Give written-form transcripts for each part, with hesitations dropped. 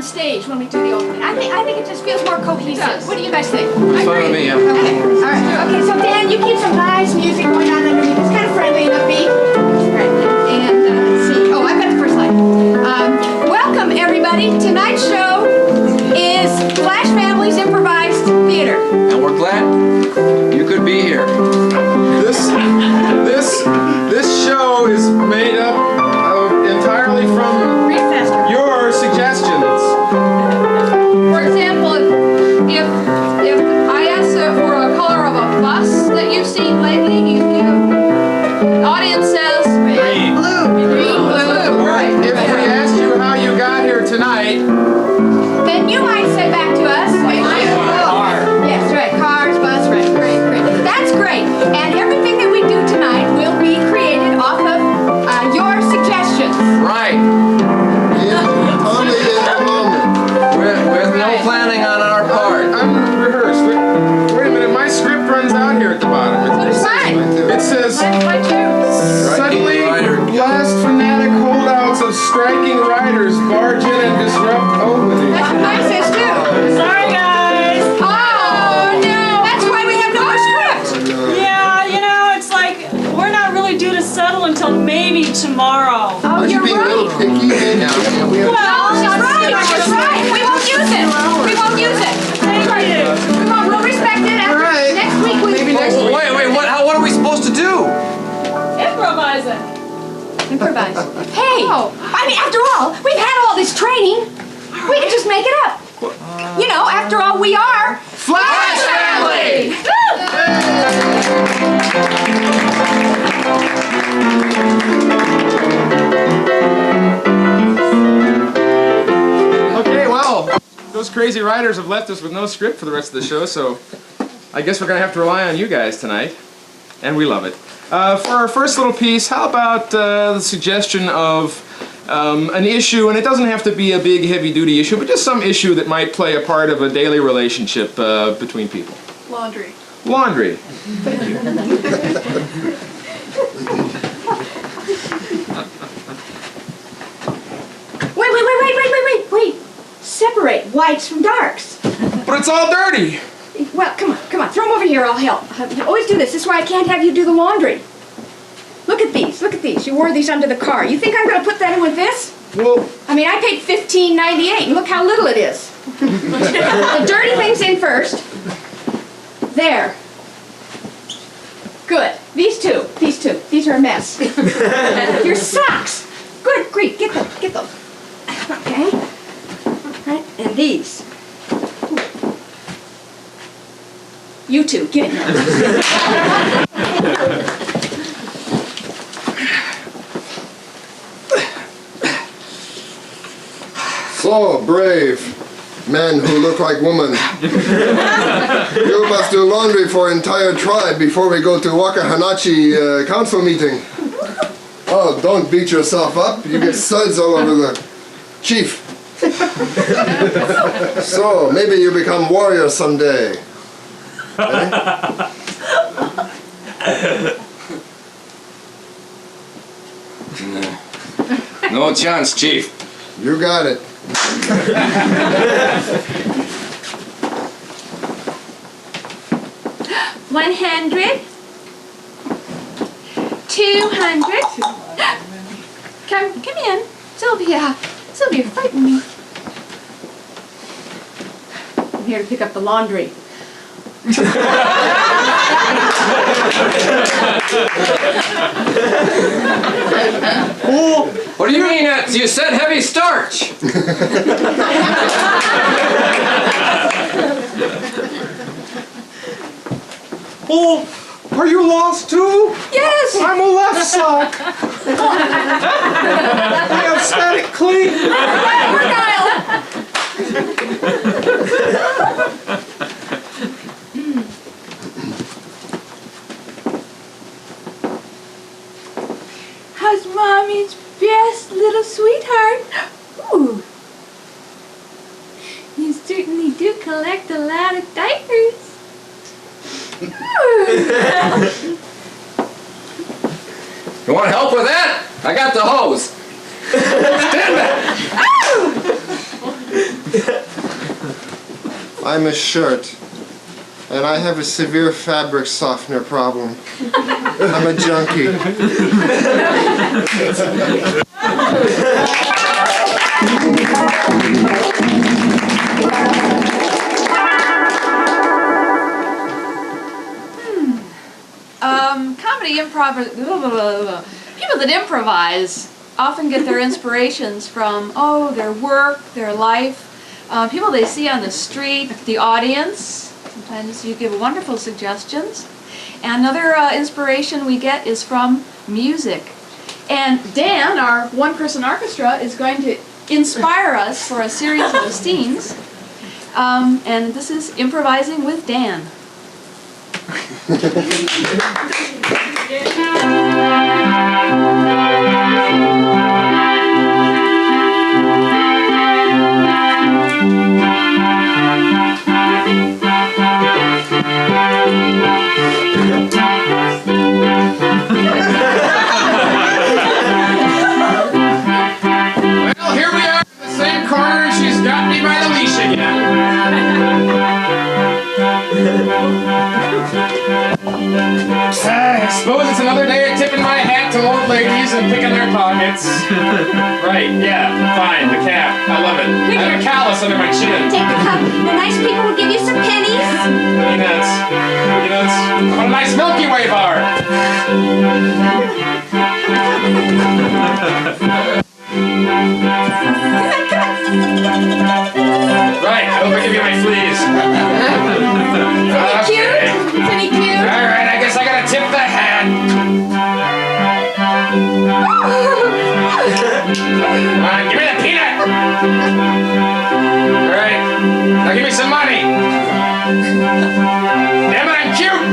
stage when we do the opening. I think it just feels more cohesive. What do you guys think? It's fine with me, yeah. Okay. All right. Okay. So Dan, you keep some nice music going on underneath. It's kind of friendly and upbeat. Right. And let's see. Oh, I've got the first line. Welcome everybody. Tonight's show is Flash Family's Improvised Theater. And we're glad you could be here. This show is made up entirely from your suggestions. For example, if I ask for a color of a bus that you've seen lately, the audience says red, blue, green, blue. Right. If we asked you how you got here tonight, then you might say back to us. Car. Yes, right. Cars, bus, right. Great. That's great. And everything that we do tonight will be created off of your suggestions. Right. Only in a moment. With no planning on our part. I'm rehearsed. Wait a minute, my script runs out here at the bottom. It says, suddenly, last fanatic holdouts of striking riders barge in and disrupt opening. That's what mine says too. Sorry, guys. Oh no! That's why we have no script. Yeah, you know, it's like we're not really due to settle until maybe tomorrow. Oh, Aren't you you're being a little right. picky? Well, She's right. We won't use it. thank you. We'll respect it. Next week we. Maybe next week. Wait, what are we supposed to do? Improvise it. Improvise. Hey, I mean, after all, we've had all this training. We can just make it up. You know, after all, we are Flash Family! Okay, well, those crazy writers have left us with no script for the rest of the show, so I guess we're going to have to rely on you guys tonight, and we love it. For our first little piece, how about the suggestion of an issue, and it doesn't have to be a big heavy-duty issue, but just some issue that might play a part of a daily relationship between people. laundry. Laundry. Wait. Separate whites from darks. But it's all dirty. Well, come on, throw them over here, I'll help. I always do this. This is why I can't have you do the laundry. Look at these. You wore these under the car. You think I'm going to put that in with this? Well, I mean, I paid $15.98, and look how little it is. The dirty things in first. There. Good. These two. These are a mess. Your socks. Good grief, get them. Okay. Right, and these. You two, get in here. So brave men who look like women. You must do laundry for entire tribe before we go to Wakahanachi council meeting. Oh, don't beat yourself up. You get suds all over the chief. So maybe you become warrior someday. Eh? No chance, Chief. You got it. 100. 200. Come in. Sylvia, frighten me. I'm here to pick up the laundry. What do you mean? You said heavy starch. oh, are you lost too? Yes! I'm a left sock. I have static clean. How's Mommy's best little sweetheart? Ooh. You certainly do collect a lot of diapers. You want help with that? I got the hose. Stand back. I'm a shirt, and I have a severe fabric softener problem. I'm a junkie. Comedy improv. People that improvise often get their inspirations from their work, their life, people they see on the street, the audience. Sometimes you give wonderful suggestions. And another inspiration we get is from music. And Dan, our one-person orchestra, is going to inspire us for a series of scenes. And this is Improvising with Dan. Well, here we are in the same corner, and she's got me by the leash again. I suppose it's another day of tipping my hat to old ladies and picking their pockets. Right, yeah, fine, the cap. I love it. I have a callus under my chin. Take the cup. The nice people will give you some pennies. Peanuts. Peanuts. What a nice Milky Way bar. Right, I hope I give you my fleas. Cute? Pretty cute? Alright, I guess I gotta tip the hat. Come on, give me the peanut! Alright, now give me some money. Damn it, I'm cute!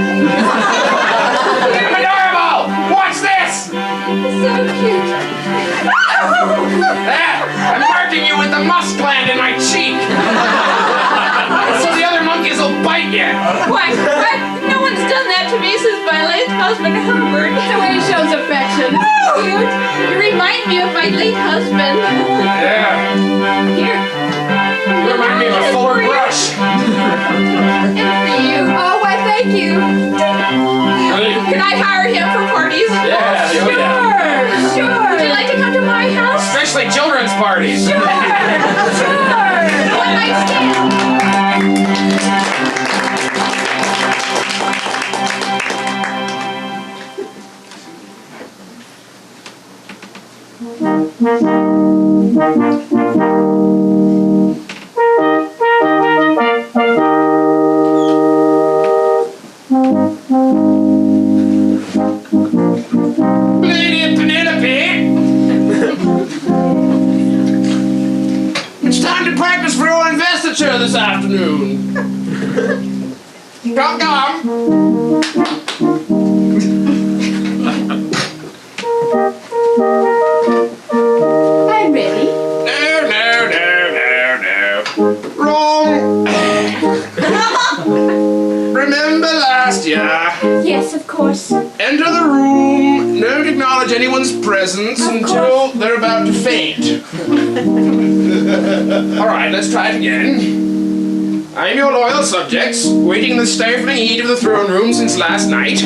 I'm adorable! Watch this! So cute. There! I'm marking you with the musk gland in my cheek! So the other monkeys will bite you! Why? No one's done that to me since my late husband Herbert. The way he shows affection. Cute. You remind me of my late husband. Yeah. Here. You remind me of a fuller brush. And for you. Oh, why, thank you. Can I hire him for parties? Yeah, Sure. Would you like to come to my house? Especially children's parties. Sure. One night stand. Lady Penelope! It's time to practice for your investiture this afternoon. Come. I'm ready. No. Wrong. Remember last year? Yes, of course. Enter the room. Don't acknowledge anyone's presence until they're about to faint. Alright, let's try it again. I'm your loyal subjects, waiting in the stifling heat of the throne room since last night.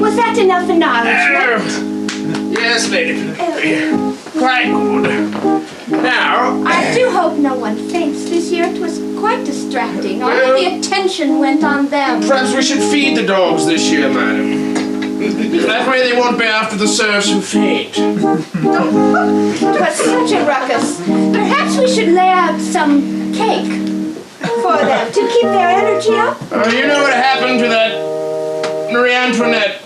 Was that enough acknowledgement? Yes, Lady Penelope. Quite good. Now, I do hope no one faints this year. It was quite distracting. All Well- of the attention went on them. perhaps we should feed the dogs this year, madam. That way they won't be after the serfs who faint. It was such a ruckus. Perhaps we should lay out some cake for them to keep their energy up. You know what happened to that Marie Antoinette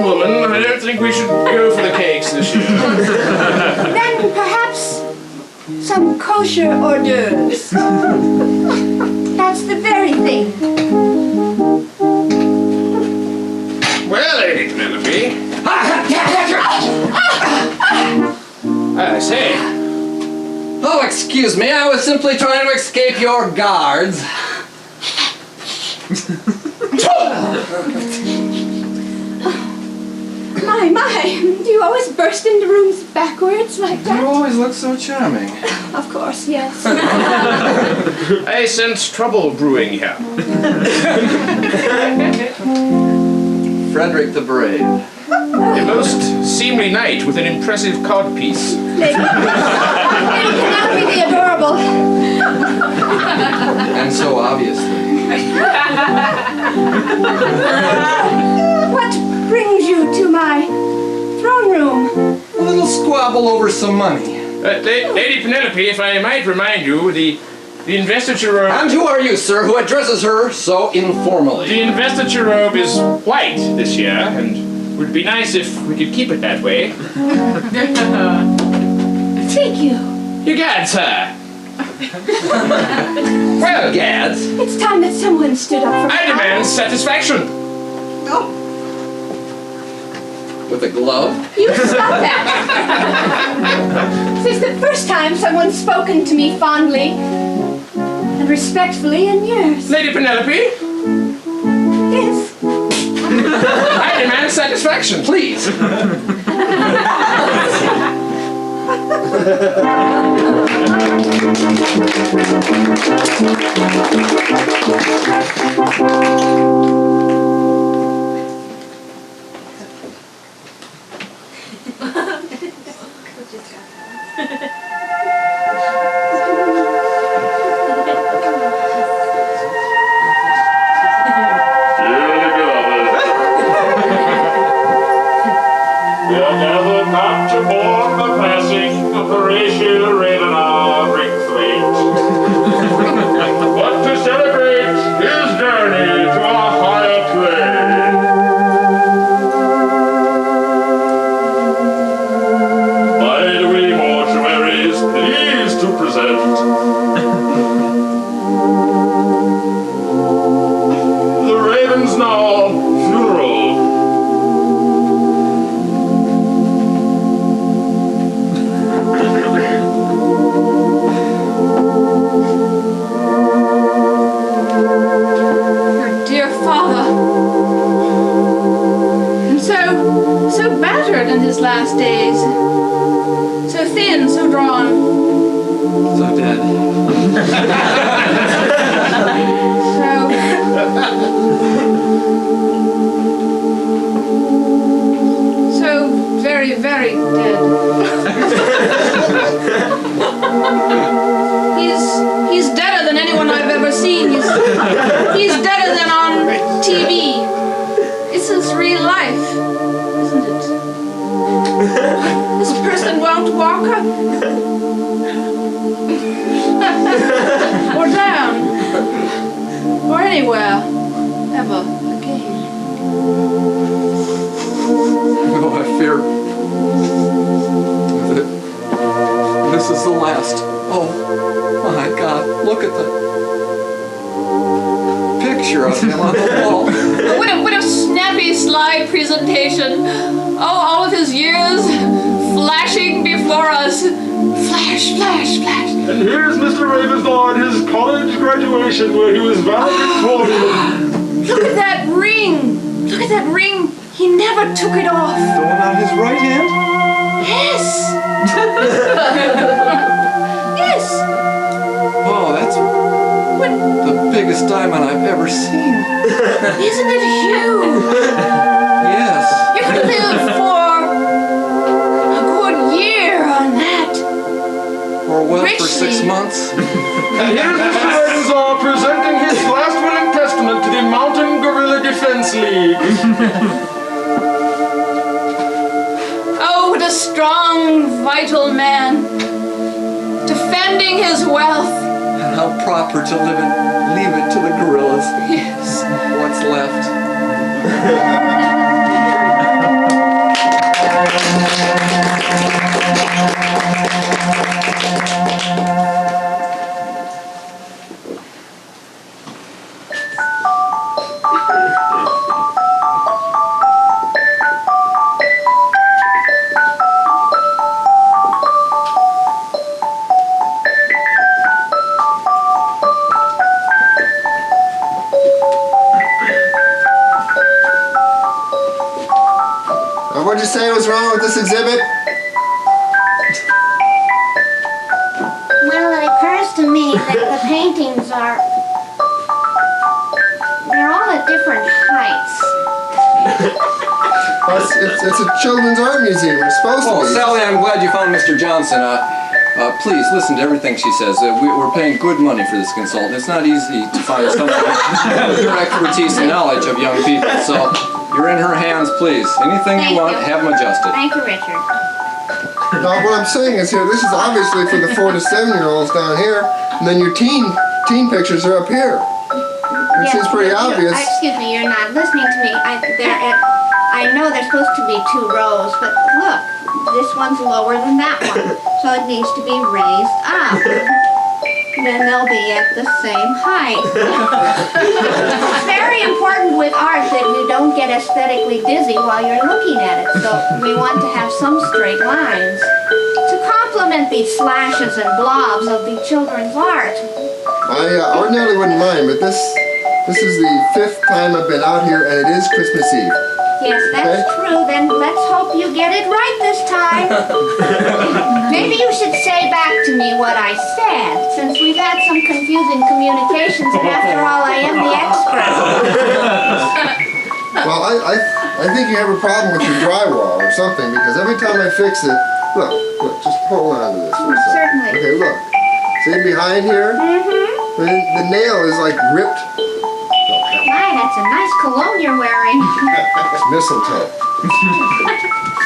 woman? I don't think we should go for the cakes this year. Then perhaps some kosher hors d'oeuvres. That's the very thing. Well, Lady Penelope. I say. Oh, excuse me, I was simply trying to escape your guards. My, do you always burst into rooms backwards like You that? always look so charming. Of course, yes. I sense trouble brewing here. Frederick the Brave. A most seemly knight with an impressive codpiece. Lady Penelope the Adorable. And so obviously. What brings you to my throne room? A little squabble over some money. Lady Penelope, if I might remind you, the investiture robe... And who are you, sir, who addresses her so informally? The investiture robe is white this year, and would be nice if we could keep it that way. Thank you. You gad, sir. Well, gads. It's time that someone stood up for I demand satisfaction. With a glove? You stop that! This is the first time someone's spoken to me fondly and respectfully in years. Lady Penelope, Yes. I demand satisfaction. Please. Last days. So thin, so drawn. So dead. So very, very dead. He's deader than anyone I've ever seen. He's deader than on TV. This is real life, isn't it? This person won't walk up or down or anywhere ever again. Oh, I fear that this is the last. Oh my God, look at the picture of him on the wall. What a snappy slide presentation. Oh, all of his years flashing before us. Flash, flash, flash. And here's Mr. Ravenslaw at his college graduation where he was valedictorian. Look at that ring. Look at that ring. He never took it off. The one on his right hand? Yes. Yes. Oh, that's the biggest diamond I've ever seen. Isn't it huge? Yes. You could live for a good year on that. Or well, for Richly. 6 months. And here's Mr. Ravenslaw presenting his last will and testament to the Mountain Gorilla Defense League. Oh, what a strong, vital man. Defending his wealth. And how proper to leave it to the gorillas. Yes. What's left. What'd you say was wrong with this exhibit? Well, it occurs to me that the paintings they're all at different heights. Well, it's a children's art museum. We're supposed to Oh, be. Sally, I'm glad you found Mr. Johnson. Please listen to everything she says. We're paying good money for this consultant. It's not easy to find someone with your expertise and knowledge of young people. So you're in her hands, please. Anything Thank you want, you. have them adjusted. Thank you, Richard. Now, what I'm saying is here, this is obviously for the 4 to 7-year-olds down here, and then your teen pictures are up here. It seems pretty obvious. Excuse me, you're not listening to me. I know there's supposed to be 2 rows, but look, this one's lower than that one, so it needs to be raised up. Then they'll be at the same height. It's very important with art that you don't get aesthetically dizzy while you're looking at it, so we want to have some straight lines to complement these slashes and blobs of the children's art. I ordinarily wouldn't mind, but this is the 5th time I've been out here, and it is Christmas Eve. Yes, that's true. Then let's hope you get it right this time. Maybe you should say back to me what I said, since we've had some confusing communications, and after all, I am the expert. Well, I think you have a problem with your drywall or something, because every time I fix it, look, just hold on to this for a second. Certainly. Okay, look. See behind here? Mm-hmm. The nail is like ripped. My, that's a nice cologne you're wearing. It's mistletoe.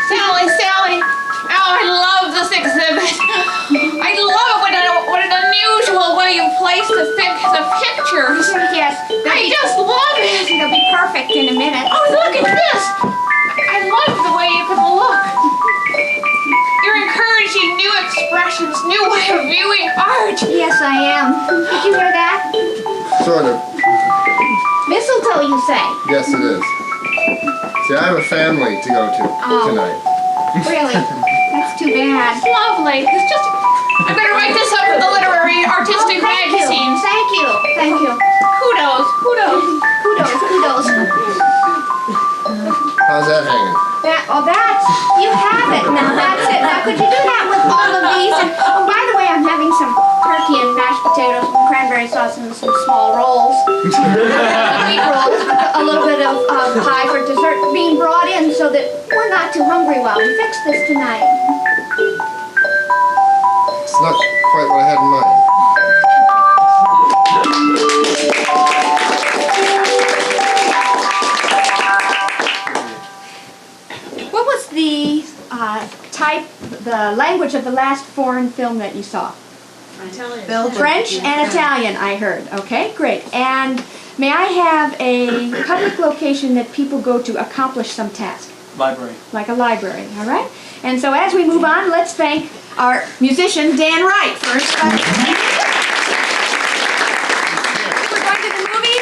Sally! Oh, I love this exhibit. I love it. What an unusual way you place the pictures. Yes. I just love it. It'll be perfect in a minute. Oh, look at this. I love the way you can look. You're encouraging new expressions, new way of viewing art. Yes, I am. Did you hear that? Sort of. Mistletoe, you say? Yes, it is. See, I have a family to go to tonight. Really? That's too bad. It's lovely. It's just, I'm going to write this up for the literary artistic magazines. Thank you. Thank you. Kudos. Kudos. How's that hanging? You have it. Now that's it. Now could you do that with all of these? And oh, by the way, I'm having some turkey and mashed potatoes and cranberry sauce and some small rolls. Meat rolls with a little bit of pie for dessert being brought in so that we're not too hungry while we fix this tonight. It's not quite what I had in mind. What was the the language of the last foreign film that you saw? Italian. French and Italian, I heard. Okay, great. And may I have a public location that people go to accomplish some task? Library. Like a library, all right? And so as we move on, let's thank our musician, Dan Reich, first. We're going to the movie,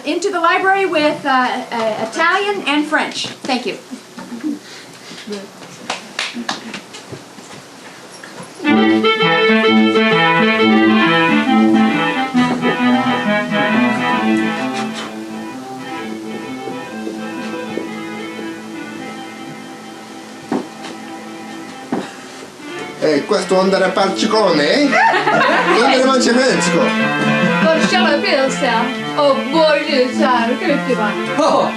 into the library with Italian and French. Thank you. Questo andare palcicone, eh? Dove le mangi pensico? Oh,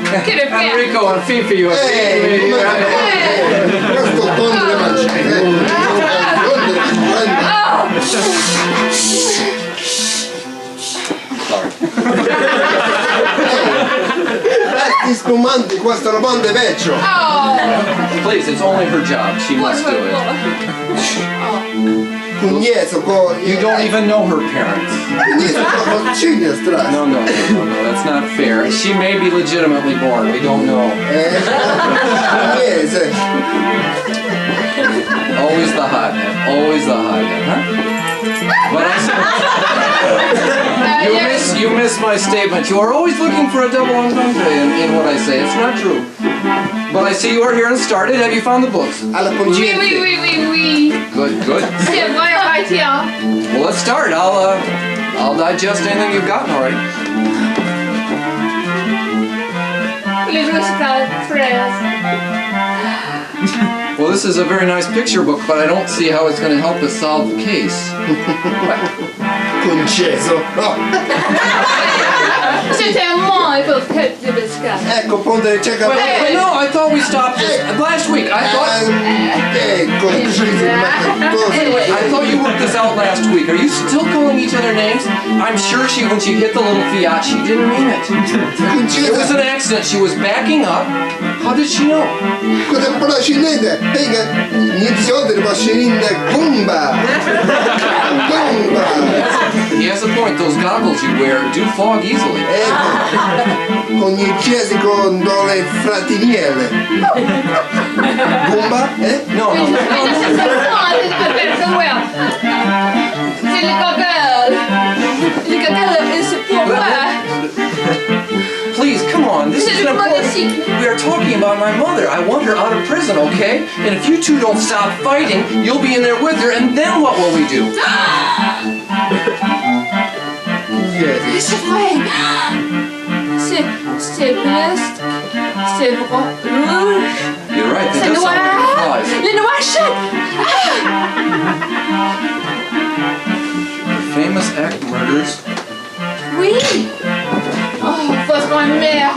Enrico and Fifi, you have Questo donde le mangi? Gli spumanti costano bonde peggio. Please, it's only her job. She must do it. You don't even know her parents. No, that's not fair. She may be legitimately born. We don't know. Always the hothead. Always the hothead, huh? But you miss my statement. You are always looking for a double entendre in what I say. It's not true. But I see you are here and started. Have you found the books? Oui. Good. Tiens, voyons right here. Well, let's start. I'll digest anything you've gotten already. Les jouets super fraises. Well, this is a very nice picture book, but I don't see how it's going to help us solve the case. Conceso. No. Siete moi per di pescare. Ecco, ponte c'è Wait, capito. no, I thought we stopped this last week. I thought you worked this out last week. Are you still calling each other names? I'm sure when she hit the little Fiat, she didn't mean it. It was an accident. She was backing up. How did she know? Cosa procedete? Iniziò delle macchine Gumba. Gumba. He has a point. Those goggles you wear do fog easily. Ogni chiesa con dole fratiniere. Gumba? Eh? No, no. C'est le goggle. Le goggle is pour moi. Please, come on. This is C'est an le important... monocycle. We are talking about my mother. I want her out of prison, okay? And if you two don't stop fighting, you'll be in there with her, and then what will we do? C'est vrai. C'est blessed. C'est rouge. You're right. That C'est does sound like noir. flies. Le noirchat. Famous act murders. Oui. Oh, votre mère,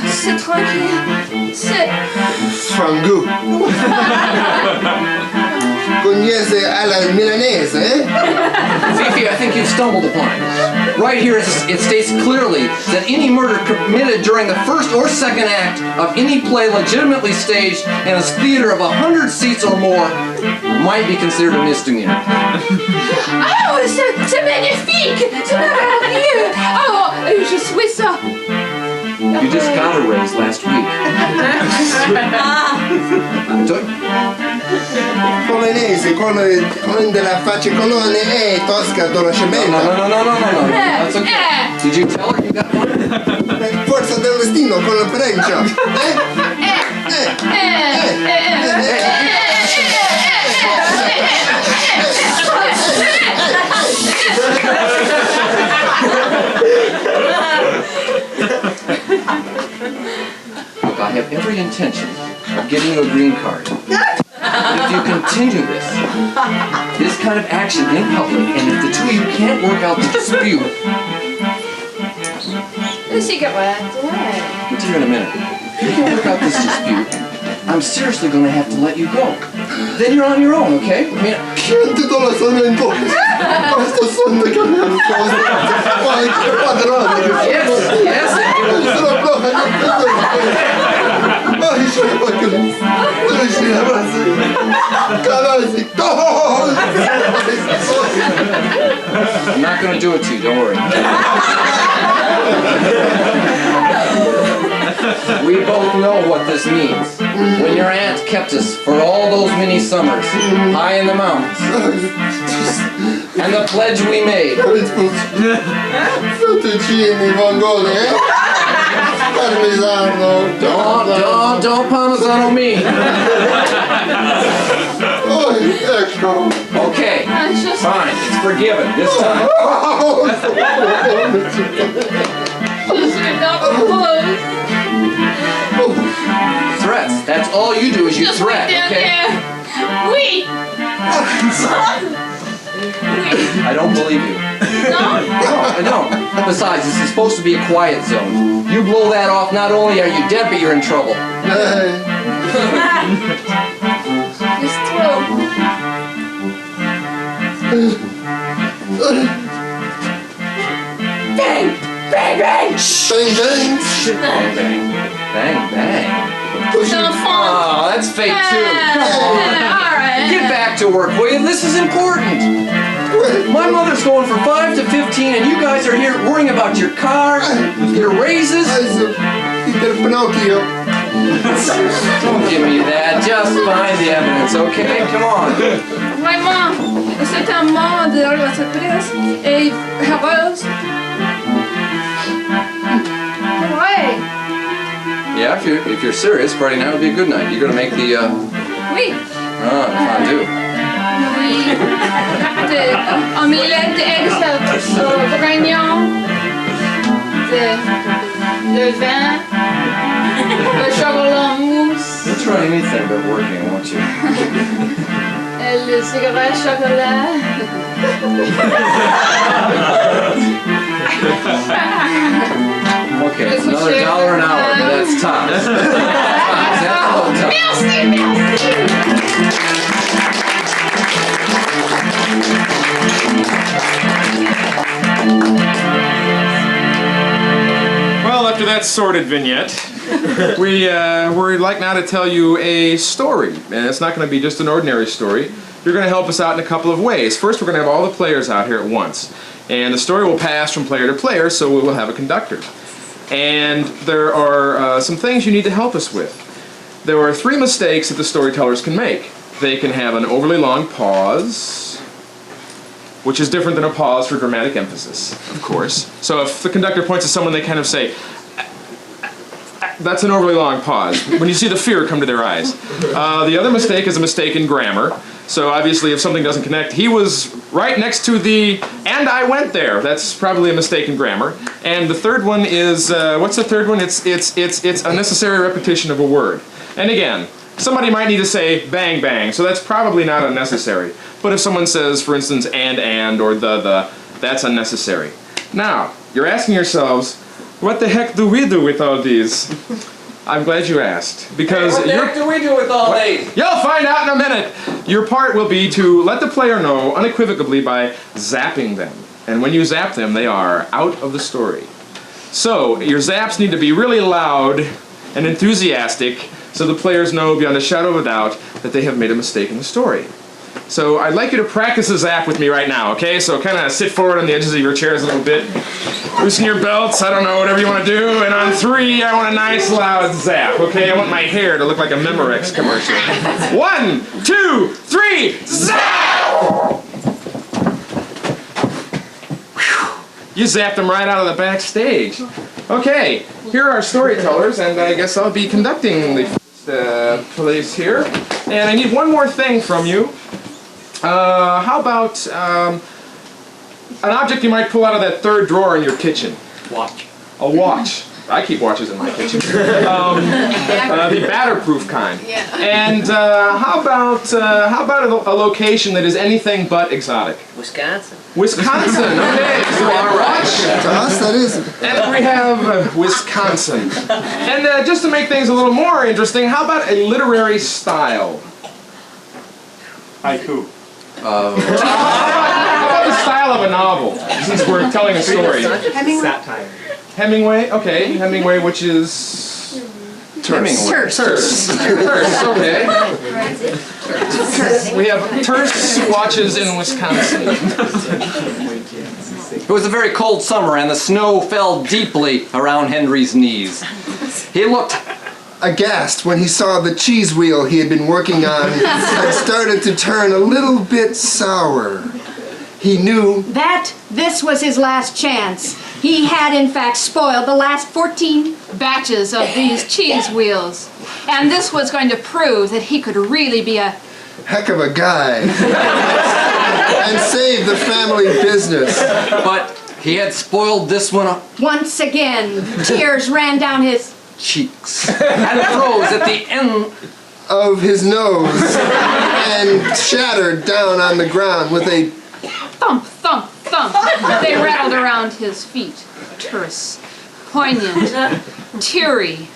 c'est tranquille. C'est... Fangu. Pugliese alla milanese, eh? Fifi, I think you've stumbled upon it. Right here it states clearly that any murder committed during the first or second act of any play legitimately staged in a theater of 100 seats or more might be considered a misdemeanor. Oh, c'est magnifique! C'est merveilleux! Oh, je suis ça. You just got a raise last week. Polonese, con della faccia colone, tosca, dolcemente. No. That's okay. Did you tell her you got one? Forza del destino con la Francia. Look, I have every intention of getting you a green card. If you continue this kind of action in public, and if the two of you can't work out the dispute, get to you in a minute. If you can't work out this dispute, I'm seriously going to have to let you go. Then you're on your own, okay? I mean, Senti dove sono in bocca. Questo sono che mi hanno fatto. Poi che padrone. yes. Sono proprio. Poi c'è qualcuno. Dove si avrasi? Calasi. I'm not going to do it to you, don't worry. We both know what this means. When your aunt kept us for all those many summers, high in the mountains, and the pledge we made. Fettuccini, vongole, eh? Parmesano. Don't Parmesano me. Oh, ecco. Okay, fine, it's forgiven this time. Threats, that's all you do is you threat, okay? Oui. I don't believe you. No? No, I don't. Besides, this is supposed to be a quiet zone. You blow that off, not only are you dead, but you're in trouble. It's true. Bang! Bang, bang! Bang, bang. Bang, bang. Oh, that's fake too. Alright. Get back to work, will you? This is important. My mother's going from 5 to 15, and you guys are here worrying about your car, your raises. Peter Pinocchio. Don't give me that. Just find the evidence, okay? Come on. Vraiment, c'est un monde de la surprise et heureuse. Ouais. Yeah, if you're serious, Friday night would be a good night. You're gonna make the Oui. fondue. Oui. Omelette d'eggs brignon. De vin. Le chocolat mousse. We'll try anything but working, won't you? Le cigarette chocolat. Okay, it's another $1 an hour, but that's tops. Merci, merci. Well, after that sordid vignette, we're like now to tell you a story. And it's not going to be just an ordinary story. You're going to help us out in a couple of ways. First, we're going to have all the players out here at once. And the story will pass from player to player, so we will have a conductor. And there are some things you need to help us with. There are 3 mistakes that the storytellers can make. They can have an overly long pause, which is different than a pause for dramatic emphasis, of course. So if the conductor points at someone, they kind of say, that's an overly long pause, when you see the fear come to their eyes. The other mistake is a mistake in grammar. So obviously if something doesn't connect, he was right next to the, and I went there. That's probably a mistake in grammar. And the third one is, what's the third one? It's unnecessary repetition of a word. And again, somebody might need to say bang bang, so that's probably not unnecessary. But if someone says, for instance, and, or the, that's unnecessary. Now, you're asking yourselves, what the heck do we do with all these? I'm glad you asked, because What the heck do we do with all these? You'll find out in a minute. Your part will be to let the player know unequivocally by zapping them. And when you zap them, they are out of the story. So, your zaps need to be really loud and enthusiastic so the players know beyond a shadow of a doubt that they have made a mistake in the story. So I'd like you to practice a zap with me right now, okay? So kind of sit forward on the edges of your chairs a little bit. Loosen your belts, I don't know, whatever you want to do. And on 3, I want a nice loud zap, okay? I want my hair to look like a Memorex commercial. 1, 2, 3, zap! Whew. You zapped them right out of the backstage. Okay, here are our storytellers, and I guess I'll be conducting the place here. And I need one more thing from you. How about an object you might pull out of that 3rd drawer in your kitchen? Watch. A watch. I keep watches in my kitchen. The batterproof kind. Yeah. And how about a location that is anything but exotic? Wisconsin. Wisconsin. Okay. So we have watch. To us, that is. And we have Wisconsin. And just to make things a little more interesting, how about a literary style? Haiku. How about the style of a novel, since we're telling a story? Satire. Hemingway? Okay, Hemingway, which is... Terse. Terse, okay. We have terse watches in Wisconsin. It was a very cold summer and the snow fell deeply around Henry's knees. He looked Aghast when he saw the cheese wheel he had been working on had started to turn a little bit sour. He knew That this was his last chance. He had in fact spoiled the last 14 batches of these cheese wheels. And this was going to prove that he could really be a heck of a guy and save the family business. but he had spoiled this one once again. Tears ran down his cheeks and froze at the end Of his nose and shattered down on the ground with a thump, thump, thump. They rattled around his feet. Terse, poignant, teary.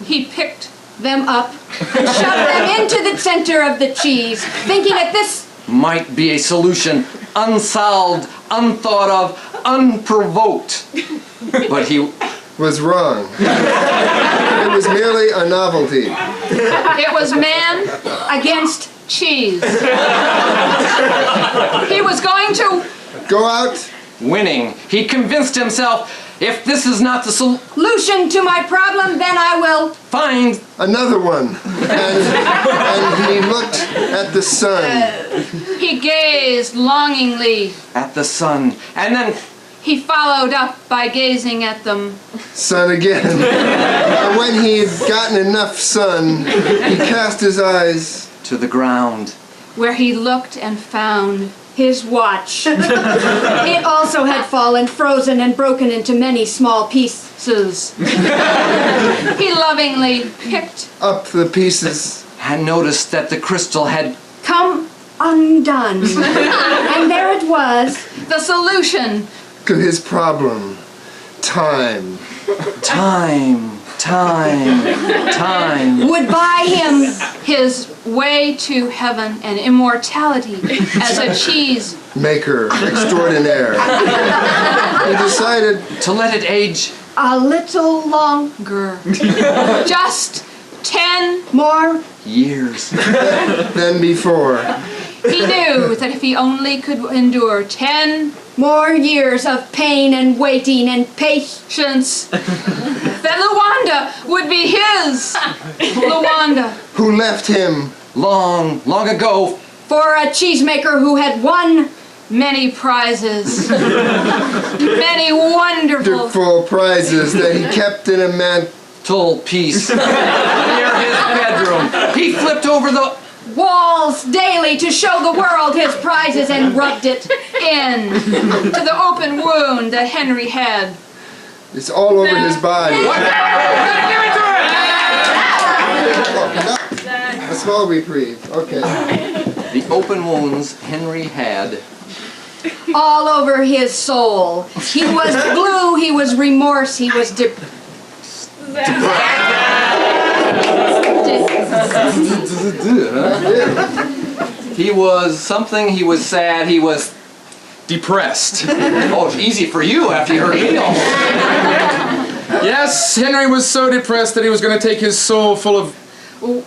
He picked them up and shoved them into the center of the cheese, thinking that this might be a solution unsolved, unthought of, unprovoked. But he was wrong. It was merely a novelty. it was man against cheese. He was going to Go out. winning. He convinced himself, if this is not the solution to my problem, then I will find Another one. And he looked at the sun. He gazed longingly. at the sun, and then He followed up by gazing at them. Sun again. And when he had gotten enough sun, he cast his eyes to the ground. Where he looked and found his watch. It also had fallen, frozen, and broken into many small pieces. He lovingly picked up the pieces. And noticed that the crystal had come undone. And there it was, the solution. To his problem. Time. time Would buy him his way to heaven and immortality as a cheese maker extraordinaire. He decided to let it age a little longer. Just 10 more years than before. He knew that if he only could endure 10 more years of pain and waiting and patience, that Luanda would be his. Luanda. Who left him long ago for a cheesemaker who had won many prizes. Many wonderful prizes that he kept in a mantle piece near his bedroom. He flipped over the walls daily to show the world his prizes and rubbed it in to the open wound that Henry had. It's all over his body. A small reprieve. Okay. The open wounds Henry had. All over his soul. He was blue, he was remorse, he was He was something, he was sad, he was depressed. Oh, it's easy for you after you heard me almost. Yes, Henry was so depressed that he was going to take his soul full of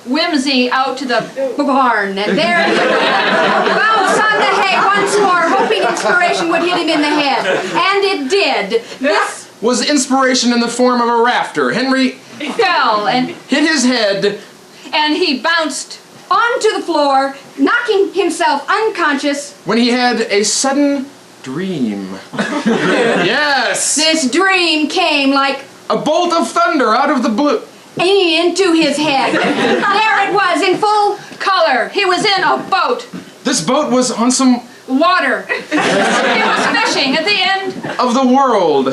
whimsy out to the barn, and there he bounced on the hay once more, hoping inspiration would hit him in the head. And it did. This was inspiration in the form of a rafter. Henry fell and hit his head, and he bounced onto the floor, knocking himself unconscious when he had a sudden dream. Yes! This dream came like a bolt of thunder out of the blue. Into his head. There it was in full color. He was in a boat. This boat was on some water. He was fishing at the end of the world.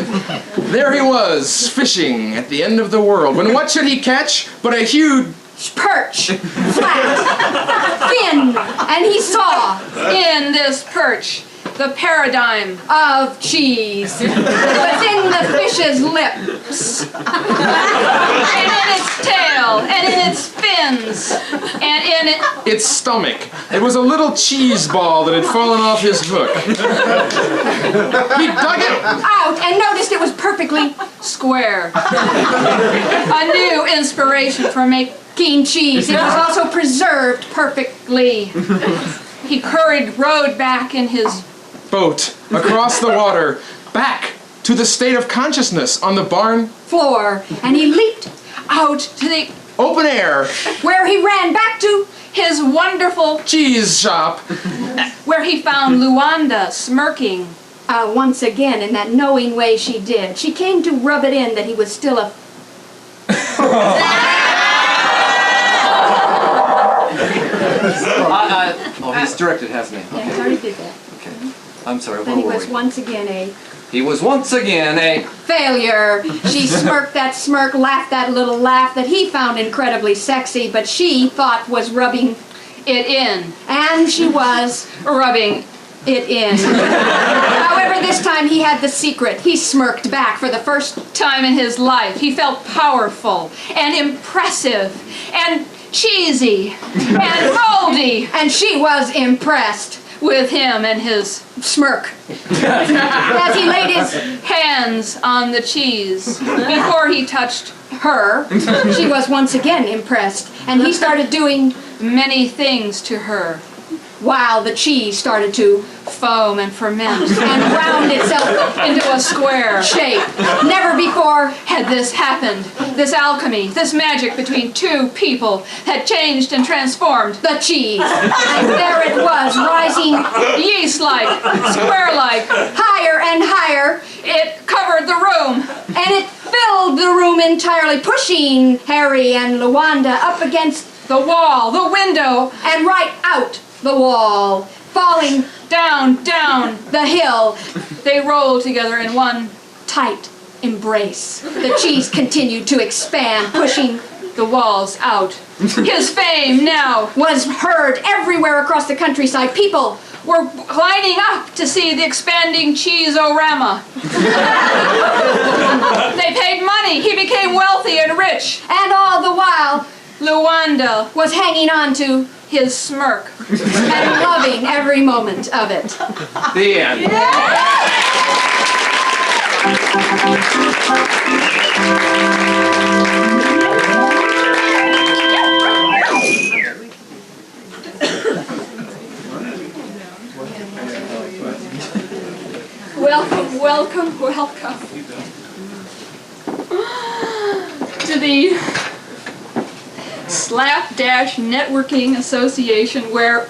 There he was, fishing at the end of the world. When what should he catch but a huge perch, flat, thin, and he saw in this perch the paradigm of cheese. It was in the fish's lips, and in its tail, and in its fins, and in its stomach. It was a little cheese ball that had fallen off his hook. He dug it out and noticed it was perfectly square. A new inspiration for making cheese. It was also preserved perfectly. He rowed back in his boat across the water, back to the state of consciousness on the barn floor, and he leaped out to the open air, where he ran back to his wonderful cheese shop, where he found Luanda smirking once again in that knowing way she did. She came to rub it in that he was still a oh, he's directed, hasn't he? Yeah, he's already did that. Okay. I'm sorry, But he was once again a failure. She smirked that smirk, laughed that little laugh that he found incredibly sexy, but she thought was rubbing it in. And she was rubbing it in. However, this time he had the secret. He smirked back for the first time in his life. He felt powerful and impressive and cheesy and moldy, and she was impressed with him and his smirk. As he laid his hands on the cheese before he touched her, she was once again impressed, and he started doing many things to her while the cheese started to foam and ferment and round itself into a square shape. Never before had this happened. This alchemy, this magic between two people had changed and transformed the cheese. And there it was, rising yeast-like, square-like, higher and higher. It covered the room, and it filled the room entirely, pushing Harry and Luanda up against the wall, the window, and right out the wall, falling down the hill. They rolled together in one tight embrace. The cheese continued to expand, pushing the walls out. His fame now was heard everywhere across the countryside. People were lining up to see the expanding cheese-orama. They paid money. He became wealthy and rich. And all the while, Luanda was hanging on to his smirk and loving every moment of it. The end. Welcome, welcome, welcome to the Slapdash Networking Association, where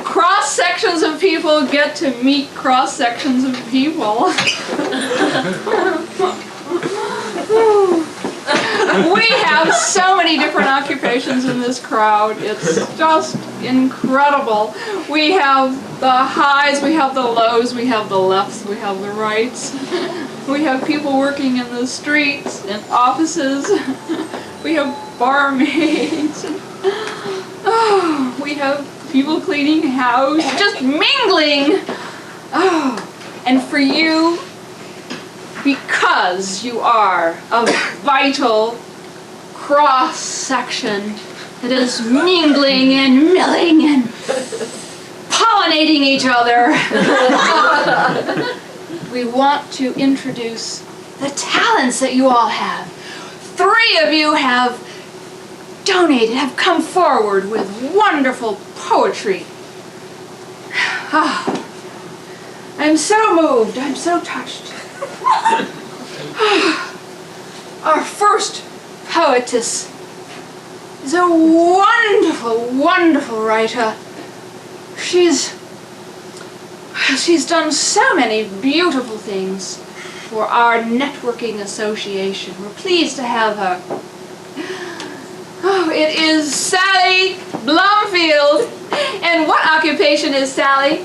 cross-sections of people get to meet cross-sections of people. We have so many different occupations in this crowd. It's just incredible. We have the highs, we have the lows, we have the lefts, we have the rights. We have people working in the streets and offices. We have barmaids. Oh, we have people cleaning house, just mingling. Oh, and for you, because you are a vital cross-section that is mingling and milling and pollinating each other, we want to introduce the talents that you all have. 3 of you have donated, have come forward with wonderful poetry. Oh, I'm so moved, I'm so touched. Our first poetess is a wonderful, wonderful writer. She's done so many beautiful things for our networking association. We're pleased to have her. Oh, it is Sally Blumfield. And what occupation is Sally?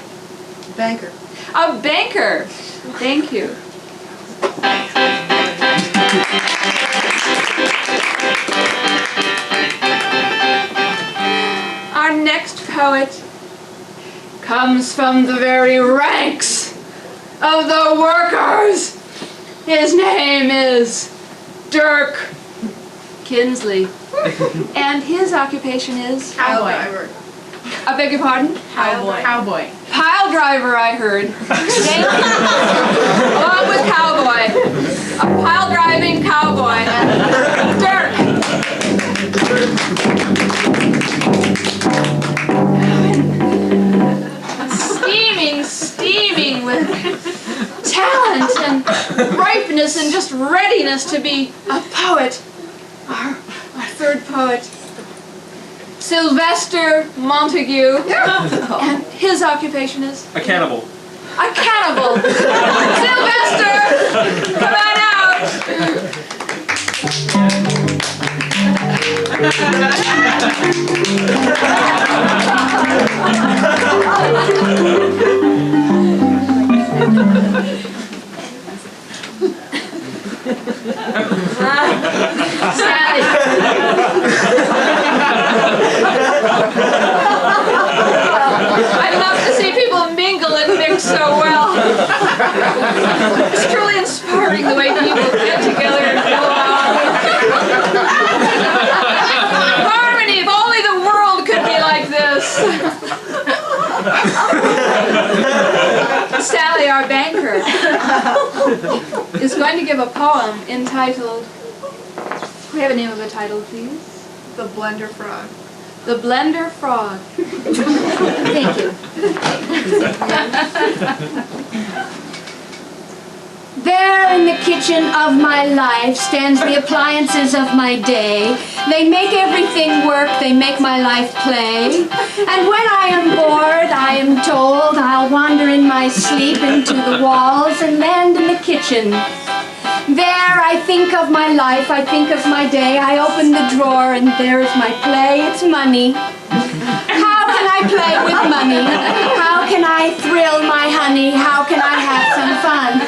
Banker. A banker. Thank you. Our next poet comes from the very ranks of the workers. His name is Dirk Kinsley. And his occupation is? Cowboy. I beg your pardon? Cowboy. Pile driver, I heard. Along with cowboy. A pile driving cowboy. Dirk. Steaming with talent and ripeness and just readiness to be a poet. Our third poet, Sylvester Montague. And his occupation is? A cannibal. A cannibal. Sylvester, come on out. Sally. I love to see people mingle and mix so well. It's truly inspiring the way people get together and go out. Harmony, if only the world could be like this. Sally, our banker, is going to give a poem entitled, do we have a name of a title, please? The Blender Frog. The Blender Frog. Thank you. There in the kitchen of my life stands the appliances of my day. They make everything work, they make my life play. And when I am bored, I am told I'll wander in my sleep into the walls and land in the kitchen. There I think of my life, I think of my day. I open the drawer and there is my play, it's money. How can I play with money? How can I thrill my honey? How can I have some fun?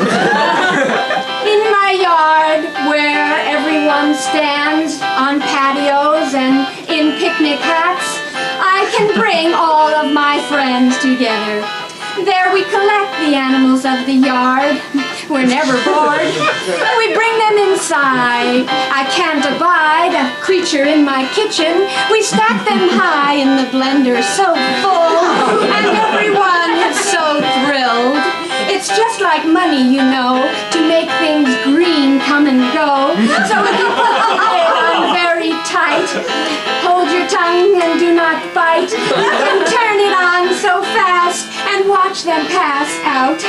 In my yard where everyone stands on patios and in picnic hats, I can bring all of my friends together. There we collect the animals of the yard. We're never bored. We bring them inside. I can't abide a creature in my kitchen. We stack them high in the blender so full, and everyone is so thrilled. It's just like money, you know, to make things green come and go. So if you put the lid on very tight, hold your tongue and do not bite, and turn it on so fast and watch them pass out.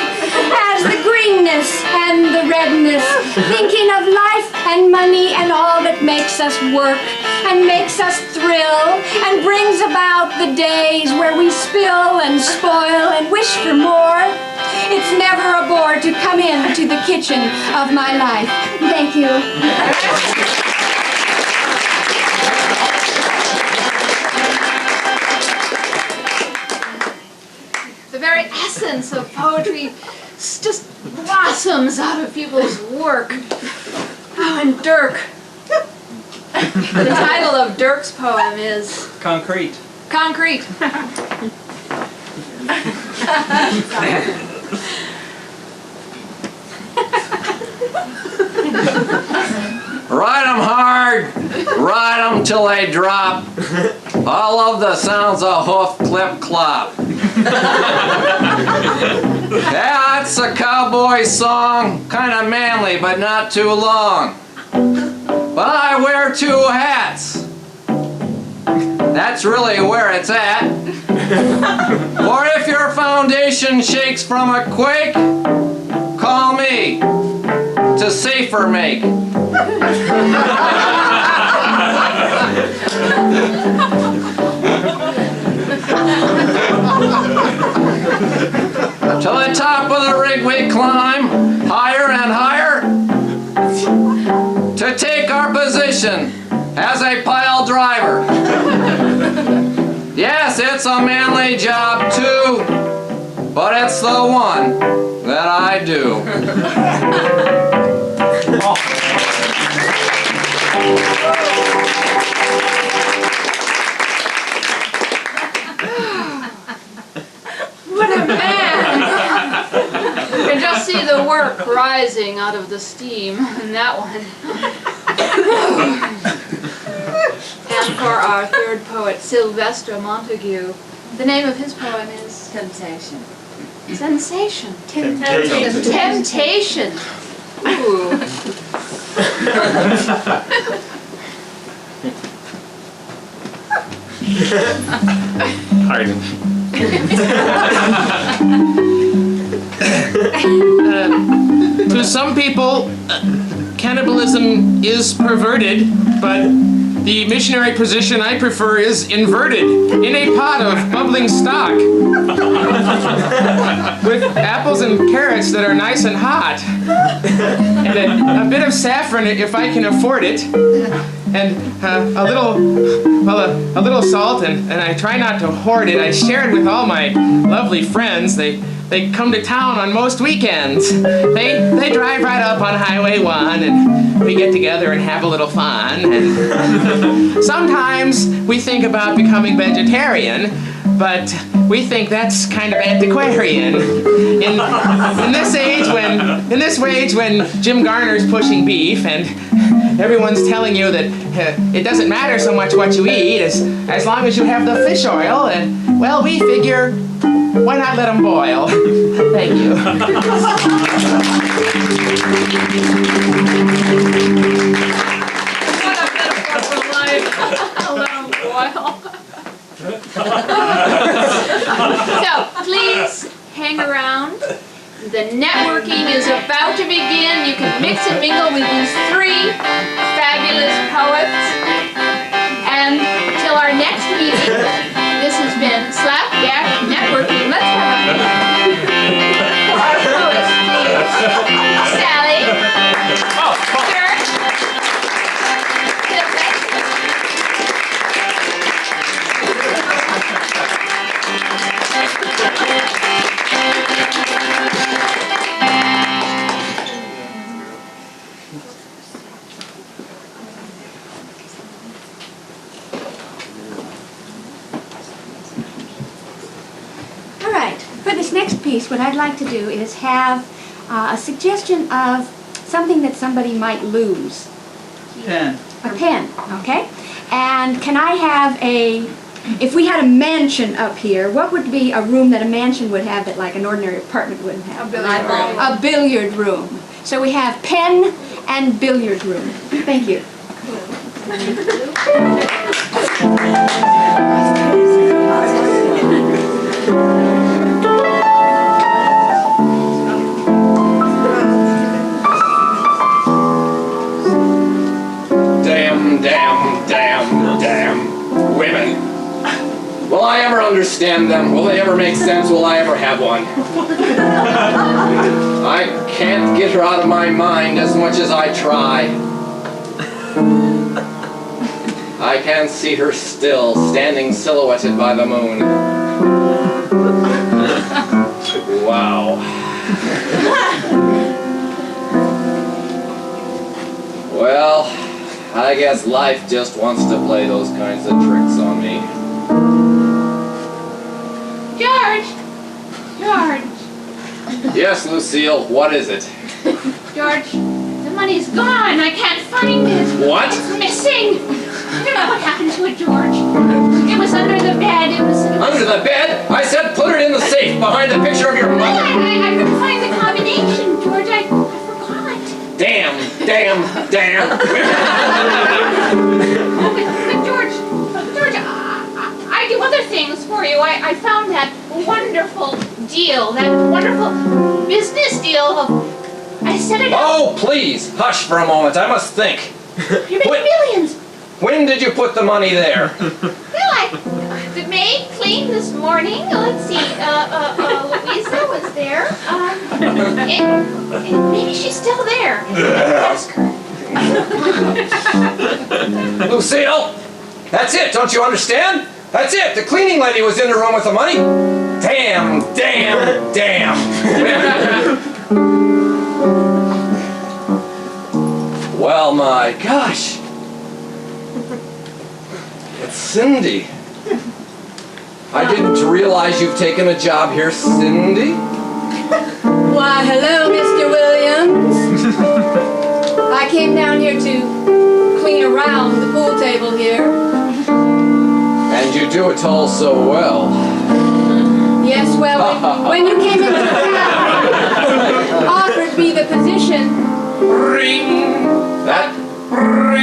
As the greenness and the redness, thinking of life and money and all that makes us work and makes us thrill and brings about the days where we spill and spoil and wish for more. It's never a bore to come into the kitchen of my life. Thank you. The very essence of poetry just blossoms out of people's work. Oh, and Dirk. The title of Dirk's poem is Concrete. Concrete. Ride 'em hard, ride 'em till they drop. All of the sounds of hoof clip clop. Yeah, it's a cowboy song, kinda manly but not too long. But I wear two hats. That's really where it's at. Or if your foundation shakes from a quake, call me to safer make. To the top of the rig we climb, higher and higher, to take our position as a pile driver. Yes, it's a manly job too, but it's the one that I do. What a man! You can just see the work rising out of the steam in that one. And for our third poet, Sylvester Montague, the name of his poem is Temptation. Sensation. Temptation. Temptation. Ooh. Pardon. To some people, cannibalism is perverted, but the missionary position I prefer is inverted, in a pot of bubbling stock, with apples and carrots that are nice and hot, and a bit of saffron if I can afford it, and a little salt, and I try not to hoard it. I share it with all my lovely friends. They come to town on most weekends. They drive right up on Highway 1, and we get together and have a little fun. And sometimes we think about becoming vegetarian, but we think that's kind of antiquarian. In this age when Jim Garner's pushing beef and everyone's telling you that it doesn't matter so much what you eat as long as you have the fish oil, and well, we figure, why not let them boil? Thank you. What a metaphor for life. Let 'em boil. So, please hang around. The networking is about to begin. You can mix and mingle with these three fabulous poets. And till our next meeting, this has been Slapdash Networking. Let's have our poets, please. Sally. Dirk. piece, what I'd like to do is have a suggestion of something that somebody might lose. Pen. A pen, okay? And can I have if we had a mansion up here, what would be a room that a mansion would have that like an ordinary apartment wouldn't have? A billiard room. A billiard room. So we have pen and billiard room. Thank you. Damn women. Will I ever understand them? Will they ever make sense? Will I ever have one? I can't get her out of my mind as much as I try. I can see her still, standing silhouetted by the moon. Wow. Well, I guess life just wants to play those kinds of tricks on me. George! Yes, Lucille, what is it? George, the money's gone. I can't find it. What? It's missing. I don't know what happened to it, George. It was under the bed. It was Under the bed? I said put it in the safe behind the picture of your mother. I couldn't find the combination, George. I forgot. Damn. Oh, but George, I do other things for you. I found that wonderful deal, that wonderful business deal of, I set it up. Oh, please, hush for a moment. I must think. You made millions. When did you put the money there? Well, the maid cleaned this morning. Let's see, Louisa was there. And maybe she's still there. Ask her. Lucille, that's it. Don't you understand? That's it. The cleaning lady was in the room with the money. Damn. Well, my gosh. It's Cindy. I didn't realize you've taken a job here, Cindy. Why, hello, Mr. Williams. I came down here to clean around the pool table here. And you do it all so well. Yes, well, when you came into town, offered me the position. Ring. That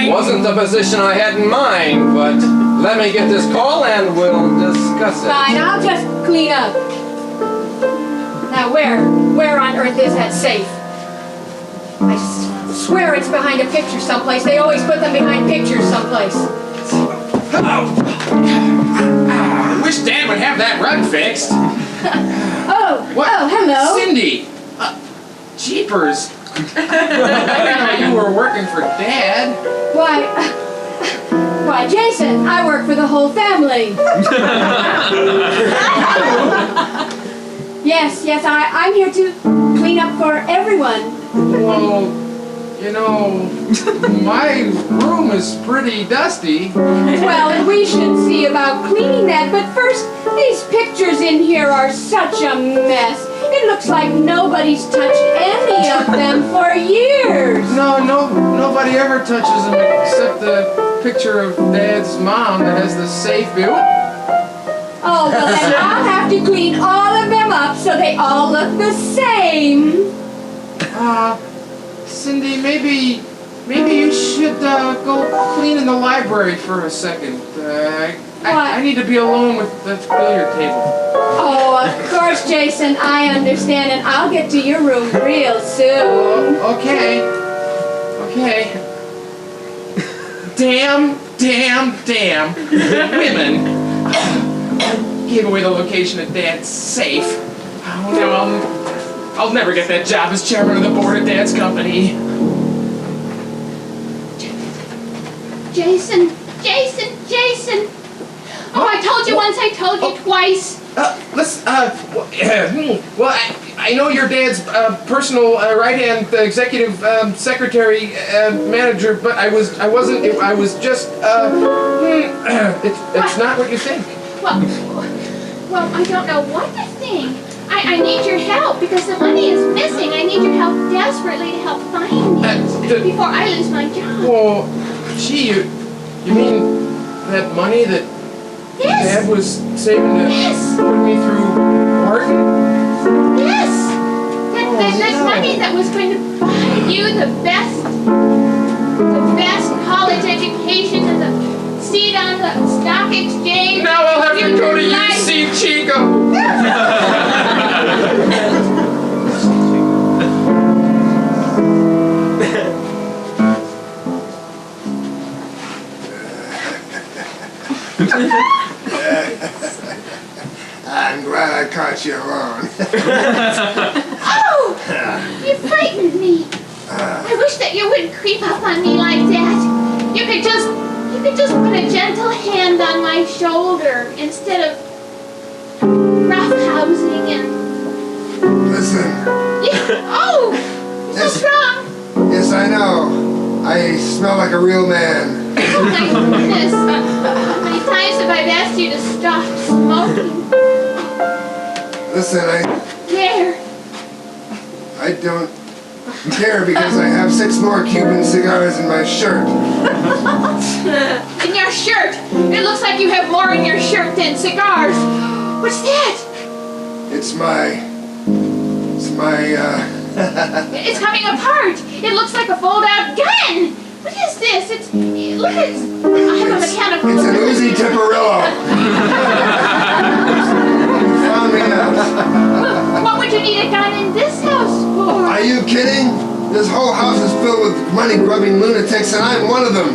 wasn't the position I had in mind, but let me get this call and we'll discuss it. Fine, I'll just clean up. Now, where on earth is that safe? I swear it's behind a picture someplace. They always put them behind pictures someplace. I wish Dad would have that rug fixed. Oh, hello. Cindy! Jeepers! I didn't know you were working for Dad. Why, Jason, I work for the whole family. Yes, I'm here to clean up for everyone. Well, you know, my room is pretty dusty. Well, we should see about cleaning that, but first, these pictures in here are such a mess. It looks like nobody's touched any of them for years. Nobody ever touches them except the picture of Dad's mom that has the safe built. Oh, well then I'll have to clean all of them up so they all look the same. Cindy, maybe you should go clean in the library for a second. I need to be alone with the billiard table. Oh, of course, Jason, I understand, and I'll get to your room real soon. Okay. Damn women. Gave away the location of Dad's safe. Oh, now I'll never get that job as chairman of the board of Dad's company. Jason! Oh, I told you once, I told you twice. Listen, well, I know your Dad's personal right-hand executive secretary manager, but I was just, it's not what you think. Well, I don't know what to think. I I need your help because the money is missing. I need your help desperately to help find it before I lose my job. Well, gee, you mean that money that Dad was saving to put me through Martin? Yes! That money that was going to buy you the best college education and the seat on the stock exchange. Now I'll have to go to UC Chico. I'm glad I caught you alone. Oh! You frightened me. I wish that you wouldn't creep up on me like that. You could just put a gentle hand on my shoulder instead of roughhousing and... Listen. Oh! You're so strong. Yes, I know. I smell like a real man. Oh my goodness. How many times have I asked you to stop smoking? Listen, There. I don't care because I have 6 more Cuban cigars in my shirt. In your shirt. It looks like you have more in your shirt than cigars. What's that? It's my It's coming apart. It looks like a fold-out gun. What is this? I have a mechanical. It's an Uzi Tipperillo. Found me out. What would you need a gun in this house for? Are you kidding? This whole house is filled with money-grubbing lunatics, and I'm one of them. You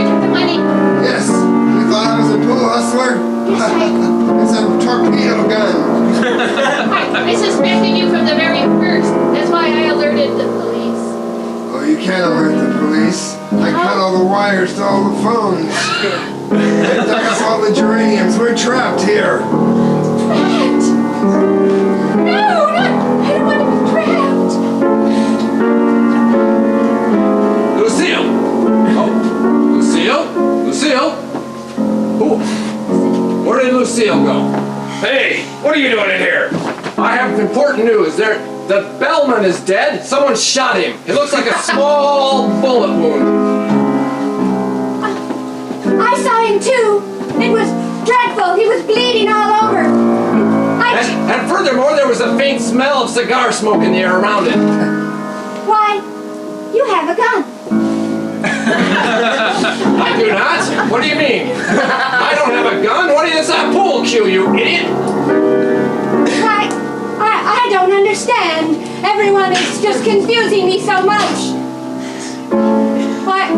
took the money. Yes. You thought I was a pool hustler? It's a torpedo gun. I suspected you from the very first. That's why I alerted the police. Oh, you can't alert the police. I cut all the wires to all the phones. They dug up all the geraniums. We're trapped here. Trapped? No, I don't want to be trapped. Lucille! Oh, Lucille? Who? Where did Lucille go? Hey, what are you doing in here? I have important news. The bellman is dead. Someone shot him. It looks like a small bullet wound. I saw him too. It was dreadful. He was bleeding all over. And furthermore, there was a faint smell of cigar smoke in the air around it. Why, you have a gun. I do not. What do you mean? I don't have a gun. What is that pool cue, you idiot? I don't understand. Everyone is just confusing me so much. Why,